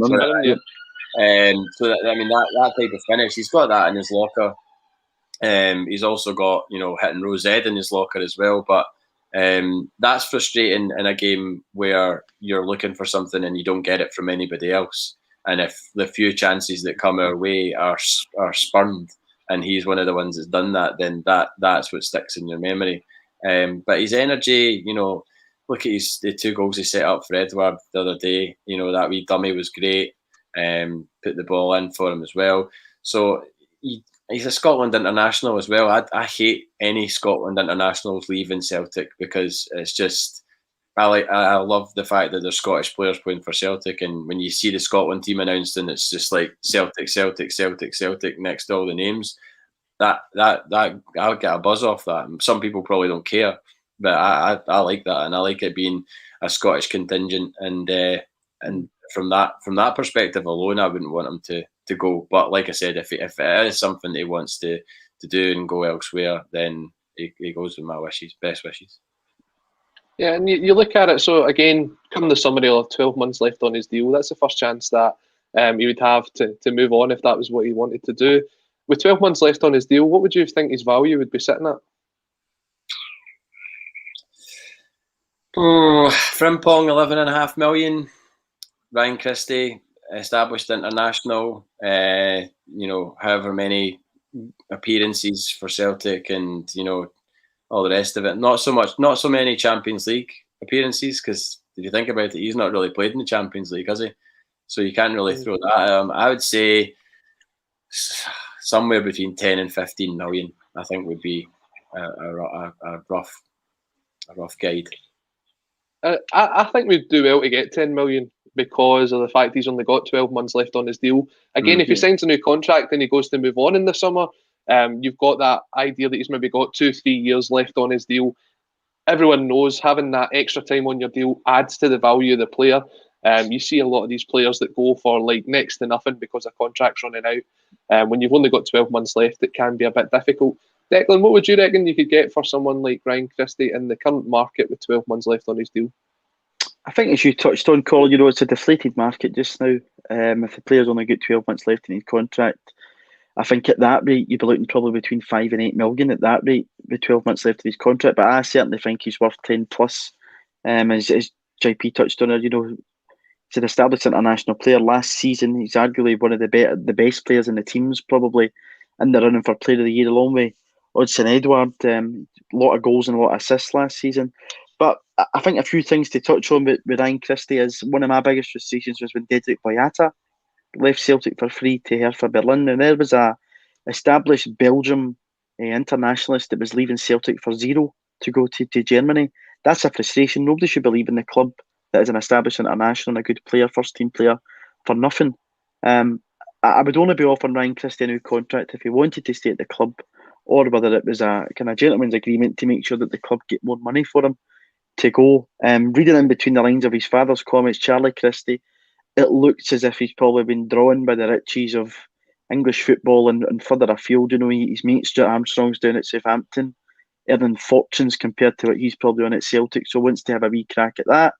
that type of finish, he's got that in his locker. He's also got hitting Rose Ed in his locker as well, but that's frustrating in a game where you're looking for something and you don't get it from anybody else. And if the few chances that come our way are spurned, and he's one of the ones that's done that, then that's what sticks in your memory. But his energy, look at the 2 goals he set up for Edward the other day. That wee dummy was great. Put the ball in for him as well. So he's a Scotland international as well. I hate any Scotland internationals leaving Celtic because it's just I love the fact that there's Scottish players playing for Celtic, and when you see the Scotland team announced and it's just like Celtic next to all the names, that I'll get a buzz off that. Some people probably don't care, but I like that, and I like it being a Scottish contingent, and from that perspective alone, I wouldn't want him to go. But like I said, if it is something that he wants to do and go elsewhere, then he goes with my best wishes. Yeah, and you look at it, so again, come the summer, he'll have 12 months left on his deal. That's the first chance that he would have to move on if that was what he wanted to do. With 12 months left on his deal, what would you think his value would be sitting at? Frimpong, 11.5 million. Ryan Christie, established international, however many appearances for Celtic and, all the rest of it. Not so many Champions League appearances, because if you think about it, he's not really played in the Champions League, has he? So you can't really throw that at him. I would say somewhere between 10 and 15 million, I think, would be a rough guide. I think we'd do well to get 10 million because of the fact he's only got 12 months left on his deal. Again, if he signs a new contract and he goes to move on in the summer, you've got that idea that he's maybe got 2-3 years left on his deal. Everyone knows having that extra time on your deal adds to the value of the player. You see a lot of these players that go for like next to nothing because a contract's running out. When you've only got 12 months left, it can be a bit difficult. Declan, what would you reckon you could get for someone like Ryan Christie in the current market with 12 months left on his deal? I think, as you touched on, Colin, it's a deflated market just now. If the player's only got 12 months left in his contract, I think at that rate, you'd be looking probably between 5 and 8 million at that rate with 12 months left in his contract. But I certainly think he's worth 10 plus. As JP touched on it, he's an established international player. Last season, he's arguably one of the best players in the teams, probably in the running for Player of the Year, along with Odsonne Edouard. A lot of goals and a lot of assists last season. But I think a few things to touch on with Ryan Christie is one of my biggest frustrations was when Dedrick Boyata left Celtic for free to Hertha Berlin, and there was a established Belgium internationalist that was leaving Celtic for zero to go to Germany. That's a frustration. Nobody should believe in the club that is an established international and a good player, first team player, for nothing. I would only be offering Ryan Christie a new contract if he wanted to stay at the club, or whether it was a kind of gentleman's agreement to make sure that the club get more money for him to go. Reading in between the lines of his father's comments, Charlie Christie, it looks as if he's probably been drawn by the riches of English football and further afield. His mate Stuart Armstrong's down at Southampton, earning fortunes compared to what he's probably on at Celtic, so wants to have a wee crack at that.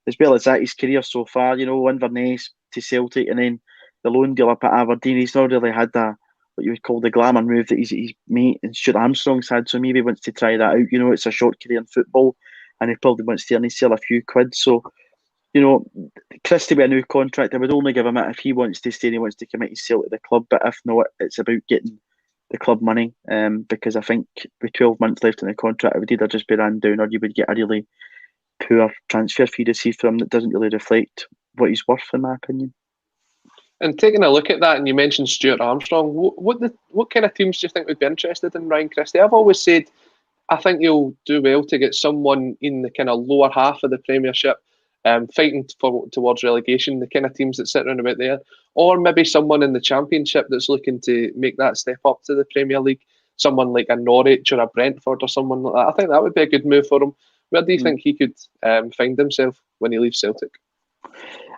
As well as that, his career so far, Inverness to Celtic and then the loan deal up at Aberdeen, he's not really had what you would call the glamour move that his mate and Stuart Armstrong's had, so maybe he wants to try that out. It's a short career in football and he probably wants to sell a few quid. So, Christie with a new contract, I would only give him it if he wants to stay and he wants to commit himself to the club. But if not, it's about getting the club money, because I think with 12 months left in the contract, it would either just be ran down or you would get a really poor transfer fee received from him that doesn't really reflect what he's worth, in my opinion. And taking a look at that, and you mentioned Stuart Armstrong, what kind of teams do you think would be interested in Ryan Christie? I've always said I think you'll do well to get someone in the kind of lower half of the Premiership, fighting towards relegation, the kind of teams that sit around about there, or maybe someone in the Championship that's looking to make that step up to the Premier League, someone like a Norwich or a Brentford or someone like that. I think that would be a good move for him. Where do you think he could find himself when he leaves Celtic?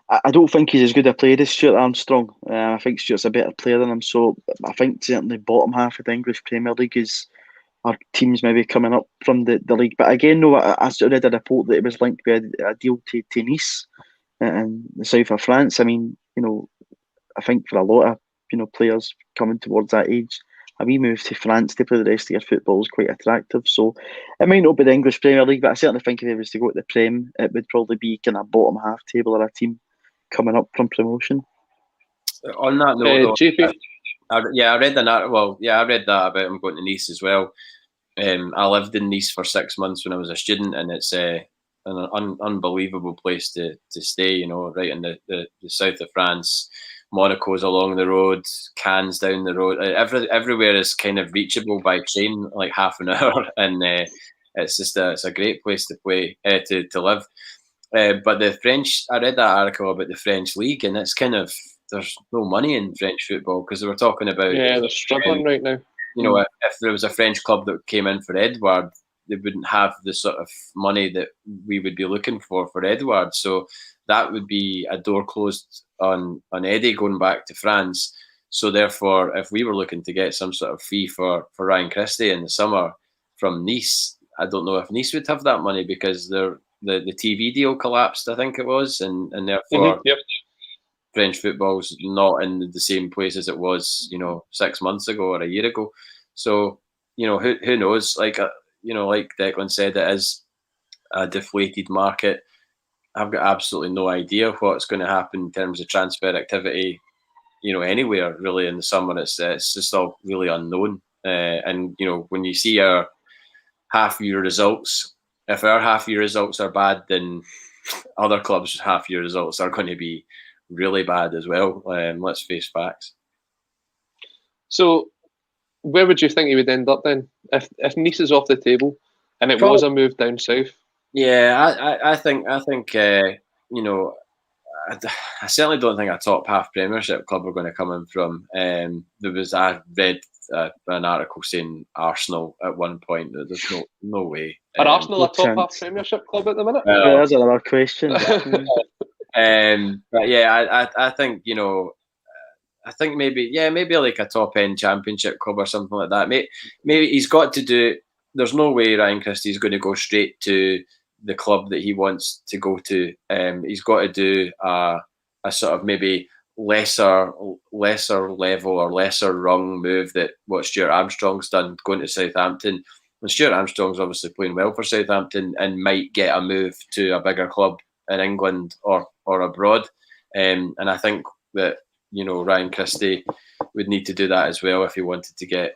I don't think he's as good a player as Stuart Armstrong. I think Stuart's a better player than him. So I think certainly bottom half of the English Premier League is our teams maybe coming up from the league. But again, no, I read a report that it was linked with a deal to Nice in the south of France. I mean, I think for a lot of players coming towards that age, a wee move to France to play the rest of your football is quite attractive. So it might not be the English Premier League, but I certainly think if it was to go to the Prem, it would probably be kind of bottom half table or a team coming up from promotion. On that note, JP? I read I read that about him going to Nice as well. I lived in Nice for 6 months when I was a student, and it's an unbelievable place to stay. Right in the south of France. Monaco's along the road, Cannes down the road. Everywhere is kind of reachable by train, like half an hour, and it's a great place to play to live. But the French, I read that article about the French league, and it's kind of, there's no money in French football because they were talking about they're struggling right now. If there was a French club that came in for Edouard, they wouldn't have the sort of money that we would be looking for Edouard. So that would be a door closed on Eddie going back to France. So therefore, if we were looking to get some sort of fee for Ryan Christie in the summer from Nice, I don't know if Nice would have that money because the TV deal collapsed, I think it was, and therefore French football's not in the same place as it was, 6 months ago or a year ago. So, who knows? Like Declan said, it is a deflated market. I've got absolutely no idea what's going to happen in terms of transfer activity, anywhere really in the summer. It's just all really unknown. And when you see our half-year results, if our half-year results are bad, then other clubs' half-year results are going to be really bad as well. Let's face facts. So, where would you think he would end up then? If Nice is off the table and it was a move down south? Yeah, I think I certainly don't think a top half Premiership club are going to come in from. I read an article saying Arsenal at one point. There's no way. Are Arsenal a top half Premiership club at the minute? That's another question. But yeah, I think I think maybe like a top end Championship club or something like that. Maybe he's got to do. There's no way Ryan Christie is going to go straight to the club that he wants to go to. He's got to do a sort of maybe lesser level or lesser rung move that what Stuart Armstrong's done, going to Southampton. And Stuart Armstrong's obviously playing well for Southampton and might get a move to a bigger club in England or abroad. And I think that Ryan Christie would need to do that as well if he wanted to get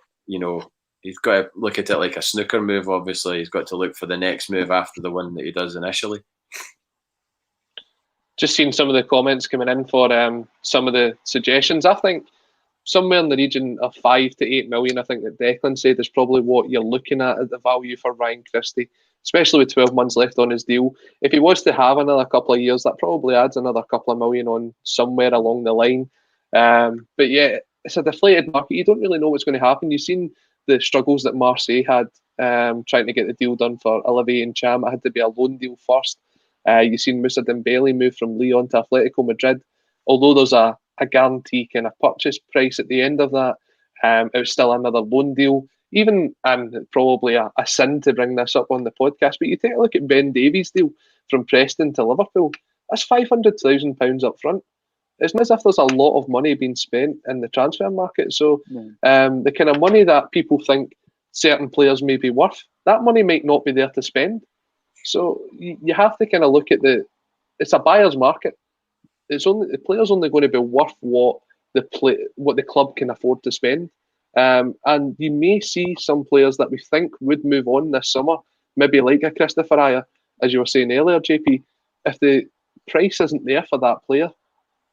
he's got to look at it like a snooker move. Obviously, he's got to look for the next move after the one that he does initially. Just seen some of the comments coming in for some of the suggestions. I think somewhere in the region of 5 to 8 million, I think that Declan said, is probably what you're looking at the value for Ryan Christie, especially with 12 months left on his deal. If he was to have another couple of years, that probably adds another couple of million on somewhere along the line. But yeah, it's a deflated market. You don't really know what's going to happen. You've seen the struggles that Marseille had trying to get the deal done for Olivier and Cham. It had to be a loan deal first. You've seen Moussa Dembele move from Lyon to Atletico Madrid. Although there's a guarantee kind of purchase price at the end of that, it was still another loan deal. Even, and probably a sin to bring this up on the podcast, but you take a look at Ben Davies' deal from Preston to Liverpool. That's £500,000 up front. It's not as if there's a lot of money being spent in the transfer market. So the kind of money that people think certain players may be worth, that money might not be there to spend. So you have to kind of look at it's a buyer's market. The player's only going to be worth what the club can afford to spend. And you may see some players that we think would move on this summer, maybe like a Christopher Aya, as you were saying earlier, JP. If the price isn't there for that player,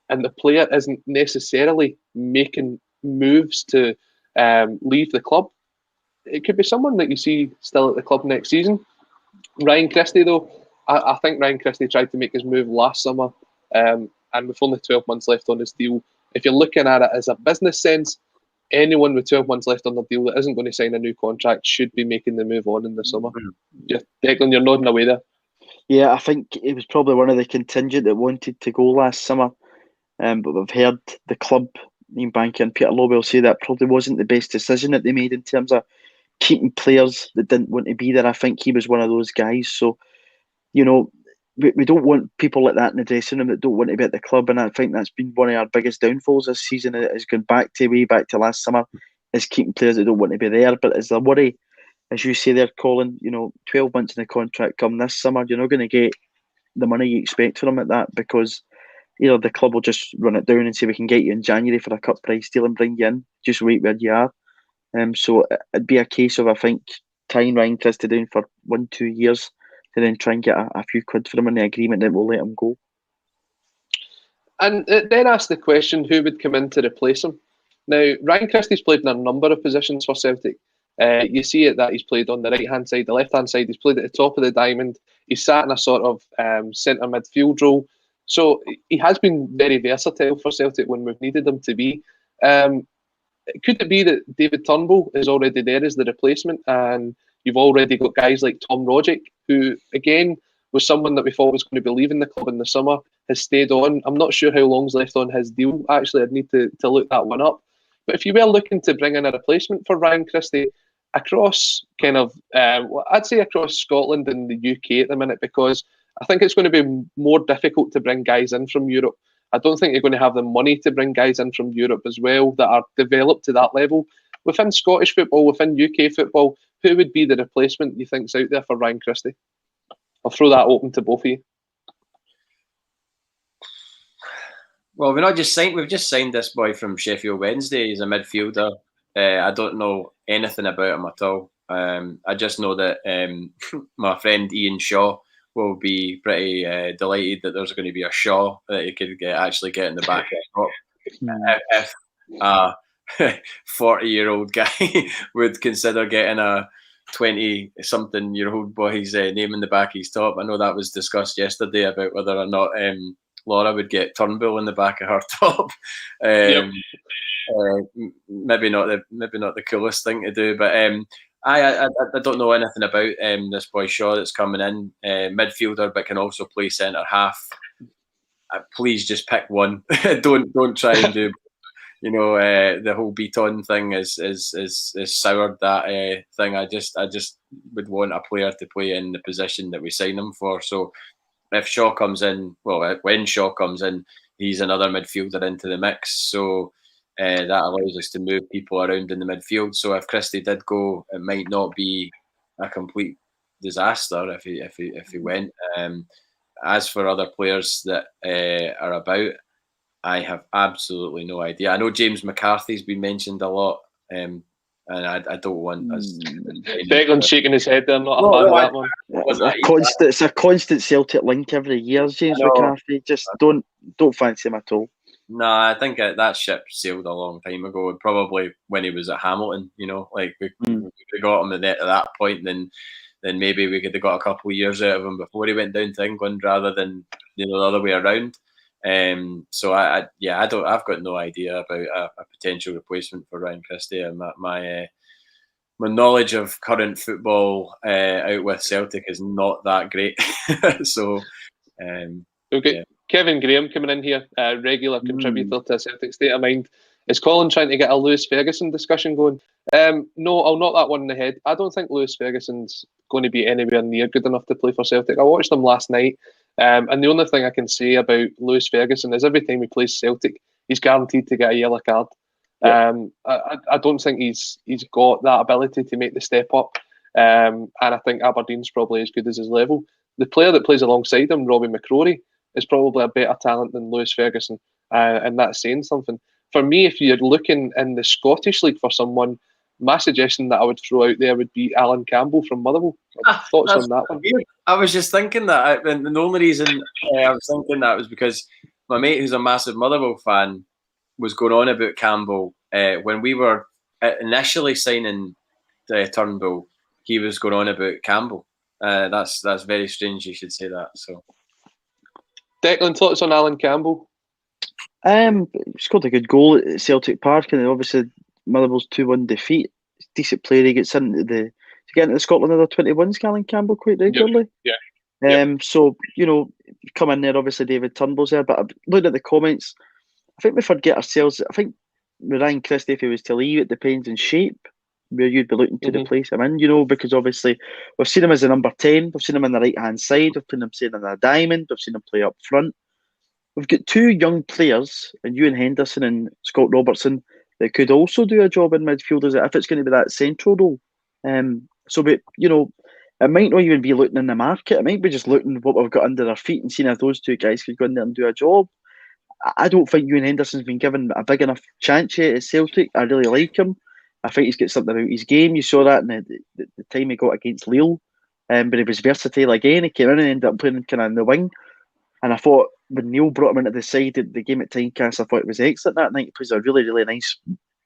and the player isn't necessarily making moves to leave the club, it could be someone that you see still at the club next season. Ryan Christie, though, I think Ryan Christie tried to make his move last summer, and with only 12 months left on his deal, if you're looking at it as a business sense, anyone with 12 months left on their deal that isn't going to sign a new contract should be making the move on in the summer. Declan, you're nodding away there. Yeah, I think it was probably one of the contingent that wanted to go last summer. But we've heard the club, Ian Banker and Peter Lowell say that probably wasn't the best decision that they made in terms of keeping players that didn't want to be there. I think he was one of those guys. So, you know, we don't want people like that in the dressing room that don't want to be at the club. And I think that's been one of our biggest downfalls this season. It has gone way back to last summer, is keeping players that don't want to be there. But is the worry, as you say there, Colin, 12 months in the contract come this summer, you're not going to get the money you expect from them at that, because either the club will just run it down and say we can get you in January for a cut price deal and bring you in, just wait where you are. So it'd be a case of, I think, tying Ryan Christie down for 1-2 years to then try and get a few quid for him in the agreement that will let him go. And it then asks the question, who would come in to replace him? Now, Ryan Christie's played in a number of positions for Celtic. You see it that he's played on the right-hand side, the left-hand side, he's played at the top of the diamond, he's sat in a sort of centre midfield role. So he has been very versatile for Celtic when we've needed him to be. Could it be that David Turnbull is already there as the replacement, and you've already got guys like Tom Rogic, who, again, was someone that we thought was going to be leaving the club in the summer, has stayed on. I'm not sure how long's left on his deal. Actually, I'd need to look that one up. But if you were looking to bring in a replacement for Ryan Christie across I'd say across Scotland and the UK at the minute, because I think it's going to be more difficult to bring guys in from Europe. I don't think you're going to have the money to bring guys in from Europe as well that are developed to that level. Within Scottish football, within UK football, who would be the replacement you think's out there for Ryan Christie? I'll throw that open to both of you. Well, we've just signed this boy from Sheffield Wednesday. He's a midfielder. I don't know anything about him at all. I just know that my friend Ian Shaw will be pretty delighted that there's going to be a Shaw that he could actually get in the back of the if a 40-year-old guy would consider getting a 20-something-year-old boy's name in the back of his top. I know that was discussed yesterday about whether or not Laura would get Turnbull in the back of her top. Maybe not the coolest thing to do, but I don't know anything about this boy Shaw that's coming in, midfielder, but can also play centre half. Please just pick one. don't try and do. The whole Beaton thing is soured that thing. I just would want a player to play in the position that we sign him for. So if Shaw comes in, when Shaw comes in, he's another midfielder into the mix. So that allows us to move people around in the midfield. So if Christie did go, it might not be a complete disaster if he went. As for other players that are about, I have absolutely no idea. I know James McCarthy's been mentioned a lot, and I don't want us. Declan's shaking his head there, not a fan of that one. It's a constant Celtic link every year, James McCarthy. Just don't fancy him at all. No, I think that ship sailed a long time ago. Probably when he was at Hamilton, we got him at that point, then maybe we could have got a couple of years out of him before he went down to England, rather than the other way around. So I've got no idea about a potential replacement for Ryan Christie, and my knowledge of current football out with Celtic is not that great. So okay. Yeah. Kevin Graham coming in here, regular contributor to Celtic State of Mind. Is Colin trying to get a Lewis Ferguson discussion going? No, I'll knock that one in the head. I don't think Lewis Ferguson's going to be anywhere near good enough to play for Celtic. I watched him last night, and the only thing I can say about Lewis Ferguson is every time he plays Celtic, he's guaranteed to get a yellow card. Yeah. I don't think he's got that ability to make the step up, and I think Aberdeen's probably as good as his level. The player that plays alongside him, Robbie McCrory, is probably a better talent than Lewis Ferguson, and that's saying something. for me, if you're looking in the Scottish League for someone, my suggestion that I would throw out there would be Alan Campbell from Motherwell. Thoughts on that one? Weird. I was just thinking that, and the only reason I was thinking that was because my mate, who's a massive Motherwell fan, was going on about Campbell when we were initially signing Turnbull. He was going on about Campbell. That's very strange. You should say that. So, Declan, thoughts on Alan Campbell? Scored a good goal at Celtic Park, and obviously Motherwell's 2-1 defeat. Decent player. He gets into the Scotland under 21s, Alan Campbell, quite regularly. Yeah. So come in there. Obviously, David Turnbull's there, but looking at the comments, I think we forget ourselves. I think with Ryan Christie, if he was to leave, it depends on shape where you'd be looking to replace him in. Because obviously we've seen him as a number 10, we've seen him on the right hand side, we've seen him playing in a diamond, we've seen him play up front. We've got two young players, and Ewan Henderson and Scott Robertson, that could also do a job in midfield as if it's going to be that central role. It might not even be looking in the market. It might be just looking what we've got under our feet and seeing if those two guys could go in there and do a job. I don't think Ewan Henderson's been given a big enough chance yet at Celtic. I really like him. I think he's got something about his game. You saw that in the time he got against Lille. But he was versatile again. He came in and ended up playing kind of in the wing. And I thought when Neil brought him into the side, the game at Tynecastle, I thought it was excellent that night. He plays a really, really nice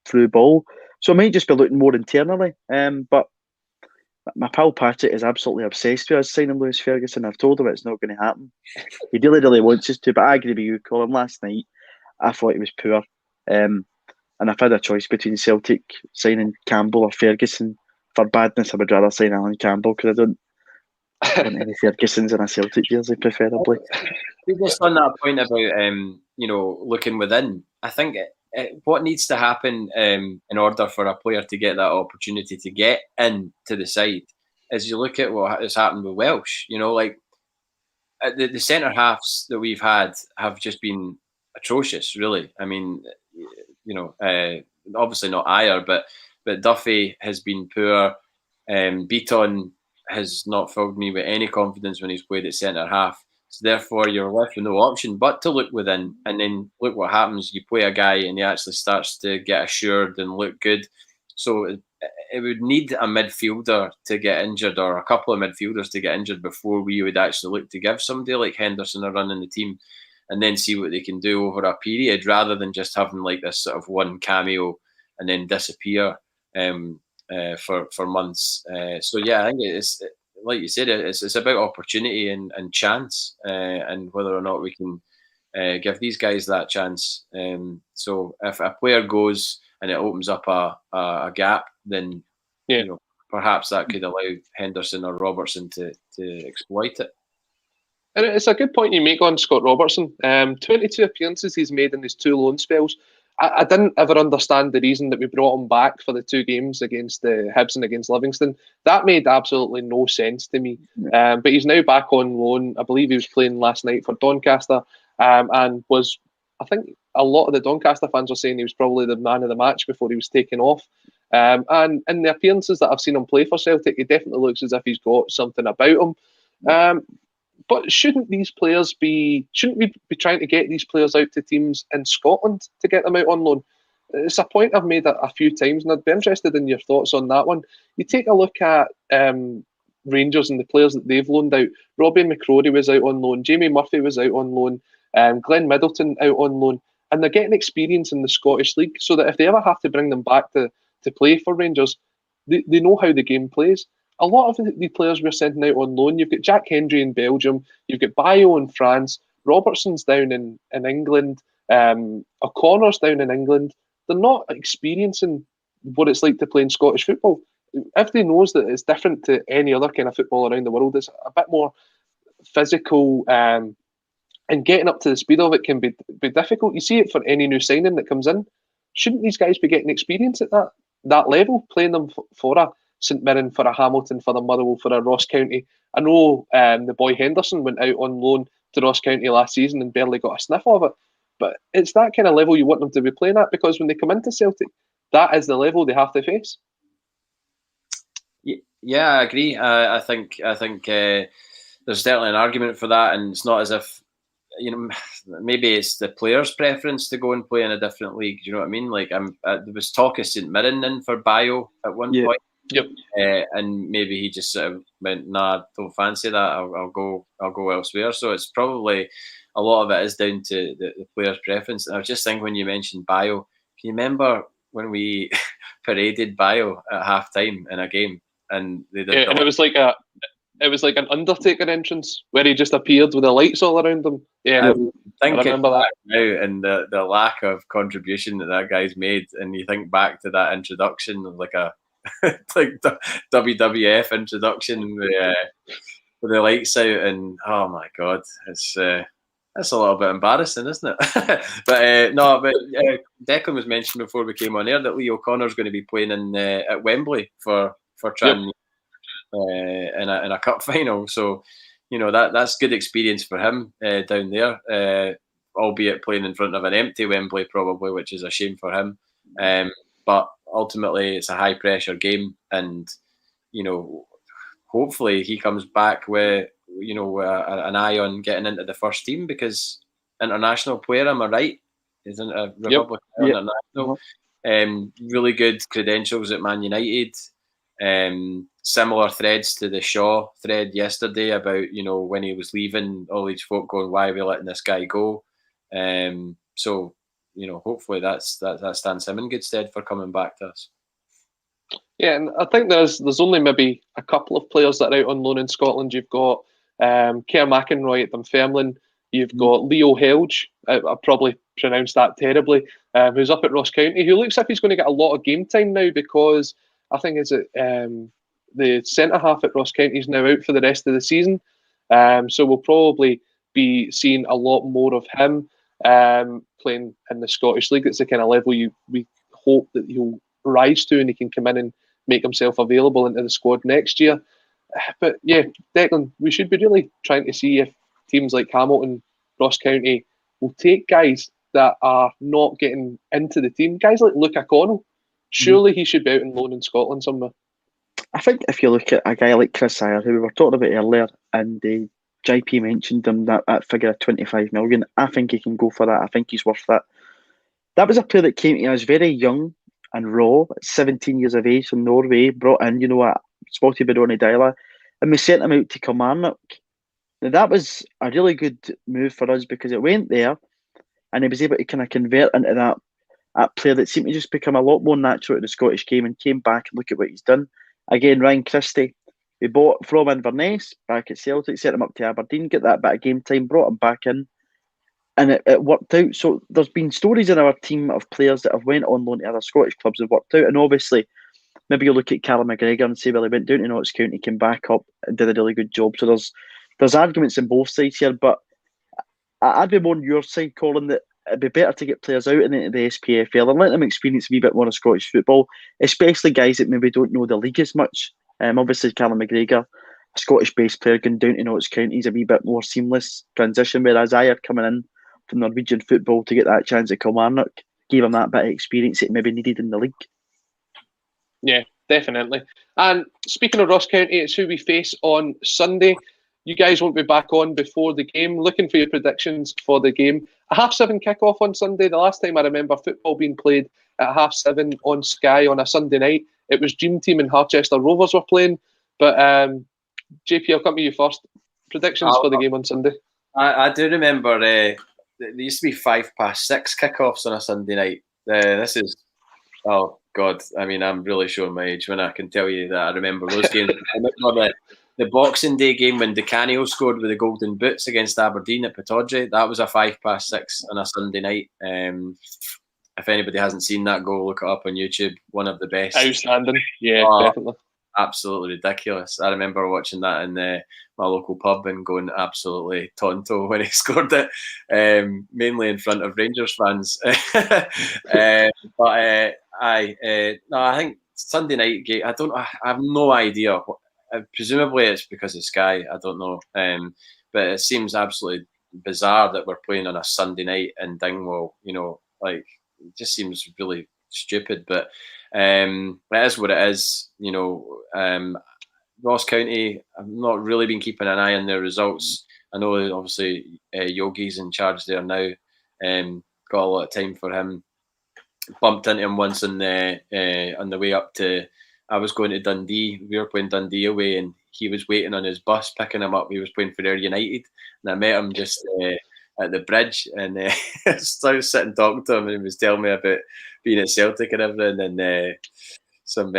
through ball. So I might just be looking more internally. But my pal Patrick is absolutely obsessed with us signing Lewis Ferguson. I've told him it's not going to happen. He really, really wants us to. But I agree with you, Colin. Last night, I thought he was poor. And if I had a choice between Celtic signing Campbell or Ferguson, for badness, I would rather sign Alan Campbell because I don't want any Fergusons in a Celtic jersey, preferably. Just on that point about looking within, I think what needs to happen in order for a player to get that opportunity to get into the side is you look at what has happened with Welsh. The centre halves that we've had have just been atrocious, really. I mean, obviously not Ayer, but Duffy has been poor. Beaton has not filled me with any confidence when he's played at centre half. So therefore, you're left with no option but to look within, and then look what happens. You play a guy, and he actually starts to get assured and look good. So it would need a midfielder to get injured, or a couple of midfielders to get injured before we would actually look to give somebody like Henderson a run in the team, and then see what they can do over a period, rather than just having like this sort of one cameo and then disappear for months. So yeah, I think it's like you said, it's about opportunity and chance, and whether or not we can give these guys that chance. So if a player goes and it opens up a gap, then perhaps that could allow Henderson or Robertson to exploit it. And it's a good point you make on Scott Robertson. 22 appearances he's made in his 2 loan spells. I didn't ever understand the reason that we brought him back for the 2 games against Hibs and against Livingston. That made absolutely no sense to me. But he's now back on loan. I believe he was playing last night for Doncaster, and was, I think a lot of the Doncaster fans were saying he was probably the man of the match before he was taken off. And in the appearances that I've seen him play for Celtic, he definitely looks as if he's got something about him. But shouldn't we be trying to get these players out to teams in Scotland to get them out on loan? It's a point I've made a few times, and I'd be interested in your thoughts on that one. You take a look at Rangers and the players that they've loaned out. Robbie McCrory was out on loan. Jamie Murphy was out on loan. Glenn Middleton out on loan. And they're getting experience in the Scottish League, so that if they ever have to bring them back to play for Rangers, they know how the game plays. A lot of the players we're sending out on loan, you've got Jack Hendry in Belgium, you've got Bayo in France, Robertson's down in England, O'Connor's down in England. They're not experiencing what it's like to play in Scottish football. Everybody knows that it's different to any other kind of football around the world. It's a bit more physical, and getting up to the speed of it can be difficult. You see it for any new signing that comes in. Shouldn't these guys be getting experience at that level, playing them for a St Mirren, for a Hamilton, for a Motherwell, for a Ross County? I know the boy Henderson went out on loan to Ross County last season and barely got a sniff of it. But it's that kind of level you want them to be playing at, because when they come into Celtic, that is the level they have to face. Yeah, I agree. I think there's certainly an argument for that, and it's not as if maybe it's the player's preference to go and play in a different league. Do you know what I mean? Like, there was talk of St Mirren in for Bio at one point. Yep. And maybe he just sort of went, "Nah, don't fancy that. I'll go elsewhere." So it's probably a lot of it is down to the player's preference. And I was just thinking when you mentioned Bio, can you remember when we paraded Bio at half time in a game, and they did and it was like an Undertaker entrance where he just appeared with the lights all around him. Yeah, I remember that now, and the lack of contribution that guy's made, and you think back to that introduction of like a like the WWF introduction with the lights out, and oh my god, it's a little bit embarrassing, isn't it? But Declan was mentioning before we came on air that Lee O'Connor's going to be playing at Wembley for Tranmere in a cup final, so that's good experience for him down there, albeit playing in front of an empty Wembley probably, which is a shame for him. But ultimately, it's a high pressure game, and hopefully he comes back with an eye on getting into the first team, because international player, am I right? Isn't a Republic international? Really good credentials at Man United. Similar threads to the Shaw thread yesterday about when he was leaving, all these folk going, "Why are we letting this guy go?" So hopefully that stands him in good stead for coming back to us. Yeah, and I think there's only maybe a couple of players that are out on loan in Scotland. You've got Kerr McInroy at Dunfermline. You've got Leo Helge, I probably pronounced that terribly, who's up at Ross County, who looks like he's going to get a lot of game time now, because I think the centre-half at Ross County is now out for the rest of the season. So we'll probably be seeing a lot more of him playing in the Scottish League. It's the kind of level we hope that he'll rise to, and he can come in and make himself available into the squad next year. But yeah, Declan, we should be really trying to see if teams like Hamilton, Ross County will take guys that are not getting into the team. Guys like Luke O'Connell, surely he should be out on loan in Scotland somewhere. I think if you look at a guy like Chris Eyre, who we were talking about earlier, and JP mentioned him, that figure of 25 million, I think he can go for that. I think he's worth that. That was a player that came to us very young and raw, at 17 years of age, from Norway, brought in, spotted by Ronny Deila, and we sent him out to Kilmarnock. Now, that was a really good move for us, because it went there and he was able to kind of convert into that player that seemed to just become a lot more natural to the Scottish game, and came back and look at what he's done. Again, Ryan Christie, we bought from Inverness back at Celtic, sent him up to Aberdeen, get that bit of game time, brought him back in, and it worked out. So there's been stories in our team of players that have went on loan to other Scottish clubs and worked out. And obviously, maybe you look at Callum McGregor and say, well, he went down to Notts County, came back up and did a really good job. So there's arguments on both sides here, but I'd be more on your side, Colin, that it'd be better to get players out into the SPFL and let them experience a wee bit more of Scottish football, especially guys that maybe don't know the league as much. Obviously, Callum McGregor, a Scottish-based player, going down to Notts County is a wee bit more seamless transition, whereas Eyre coming in from Norwegian football to get that chance at Kilmarnock gave him that bit of experience that maybe needed in the league. Yeah, definitely. And speaking of Ross County, it's who we face on Sunday. You guys won't be back on before the game. Looking for your predictions for the game. A 7:30 kickoff on Sunday. The last time I remember football being played at 7:30 on Sky on a Sunday night, it was Dream Team and Harchester Rovers were playing. But JP, I'll come to you first. Predictions for the game on Sunday. I do remember there used to be 6:05 kickoffs on a Sunday night. This is, oh God, I mean, I'm really showing my age when I can tell you that I remember those games. I remember the Boxing Day game when Di Canio scored with the golden boots against Aberdeen at Pittodrie. That was a 6:05 on a Sunday night. If anybody hasn't seen that goal, look it up on YouTube. One of the best. Outstanding. Yeah, definitely. Absolutely ridiculous. I remember watching that in my local pub and going absolutely tonto when he scored it, mainly in front of Rangers fans. I think Sunday night game, I have no idea. Presumably it's because of Sky, I don't know. But it seems absolutely bizarre that we're playing on a Sunday night in Dingwall. It just seems really stupid, but it is what it is. Ross County, I've not really been keeping an eye on their results I know obviously Yogi's in charge there now. Got a lot of time for him. Bumped into him once on the way up to. I was going to Dundee. We were playing Dundee away, and he was waiting on his bus picking him up. He was playing for Ayr United, and I met him just at the bridge, and I was sitting talking to him, and he was telling me about being at Celtic and everything, and some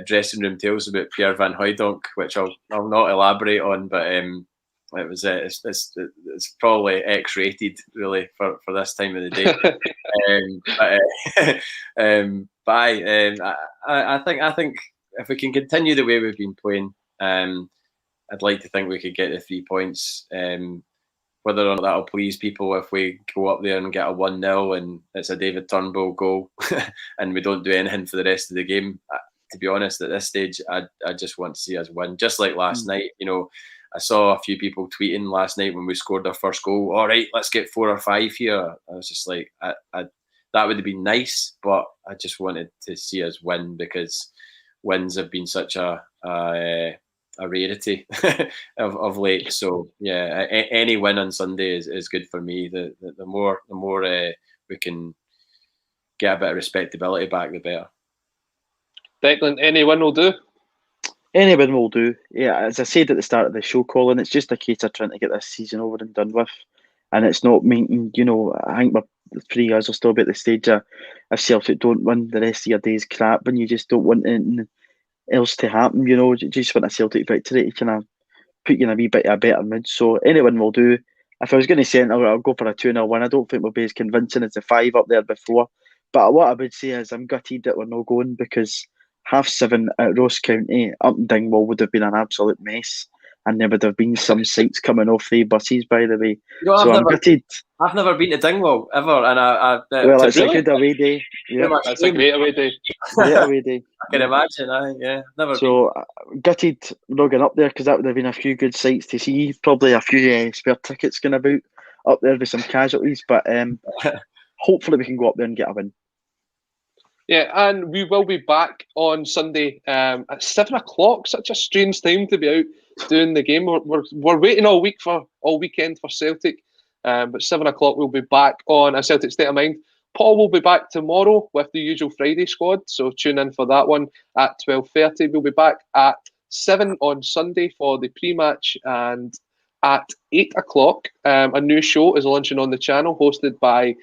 dressing room tales about Pierre Van Hooijdonk, which I'll not elaborate on, but it was it's probably X-rated really for this time of the day. I think if we can continue the way we've been playing, I'd like to think we could get the 3 points. Whether or not that'll please people if we go up there and get a 1-0 and it's a David Turnbull goal and we don't do anything for the rest of the game. To be honest, at this stage, I just want to see us win. Just like last night, I saw a few people tweeting last night when we scored our first goal. All right, let's get 4 or 5 here. I was just like, that would have been nice, but I just wanted to see us win because wins have been such a rarity of late. So yeah, any win on Sunday is good for me. The more we can get a bit of respectability back, the better. Declan, any win will do. Any win will do. Yeah, as I said at the start of the show, Colin, it's just a case of trying to get this season over and done with. And it's not meaning, I think the 3 guys will still be at the stage of if Celtic don't win, the rest of your day's crap, and you just don't want anything else to happen. You just want a Celtic victory to kind of put you in a wee bit of a better mood. So any win will do. If I was going to say it, I'll go for a 2-0 win. I don't think we'll be as convincing as the 5 up there before. But what I would say is I'm gutted that we're not going because 7:30 at Ross County up in Dingwall would have been an absolute mess, and there would have been some sights coming off the buses, by the way. So I'm gutted. I've never been to Dingwall ever, and it's a good away day. Yeah, that's a great away day. Great away day. I can imagine. Never. So gutted not getting up there because that would have been a few good sights to see. Probably a few spare tickets going about up there with some casualties, but hopefully we can go up there and get a win. Yeah, and we will be back on Sunday at 7:00. Such a strange time to be out doing the game. We're waiting all weekend for Celtic, but 7:00 we'll be back on A Celtic State of Mind. Paul will be back tomorrow with the usual Friday squad, so tune in for that one at 12:30. We'll be back at 7 on Sunday for the pre-match, and at 8:00 a new show is launching on the channel, hosted by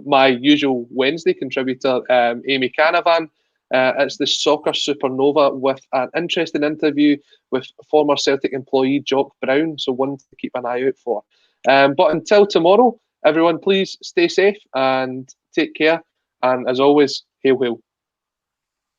my usual Wednesday contributor, Amy Canavan. It's the Soccer Supernova with an interesting interview with former Celtic employee Jock Brown, so one to keep an eye out for. But until tomorrow, everyone, please stay safe and take care. And as always, hail, hail.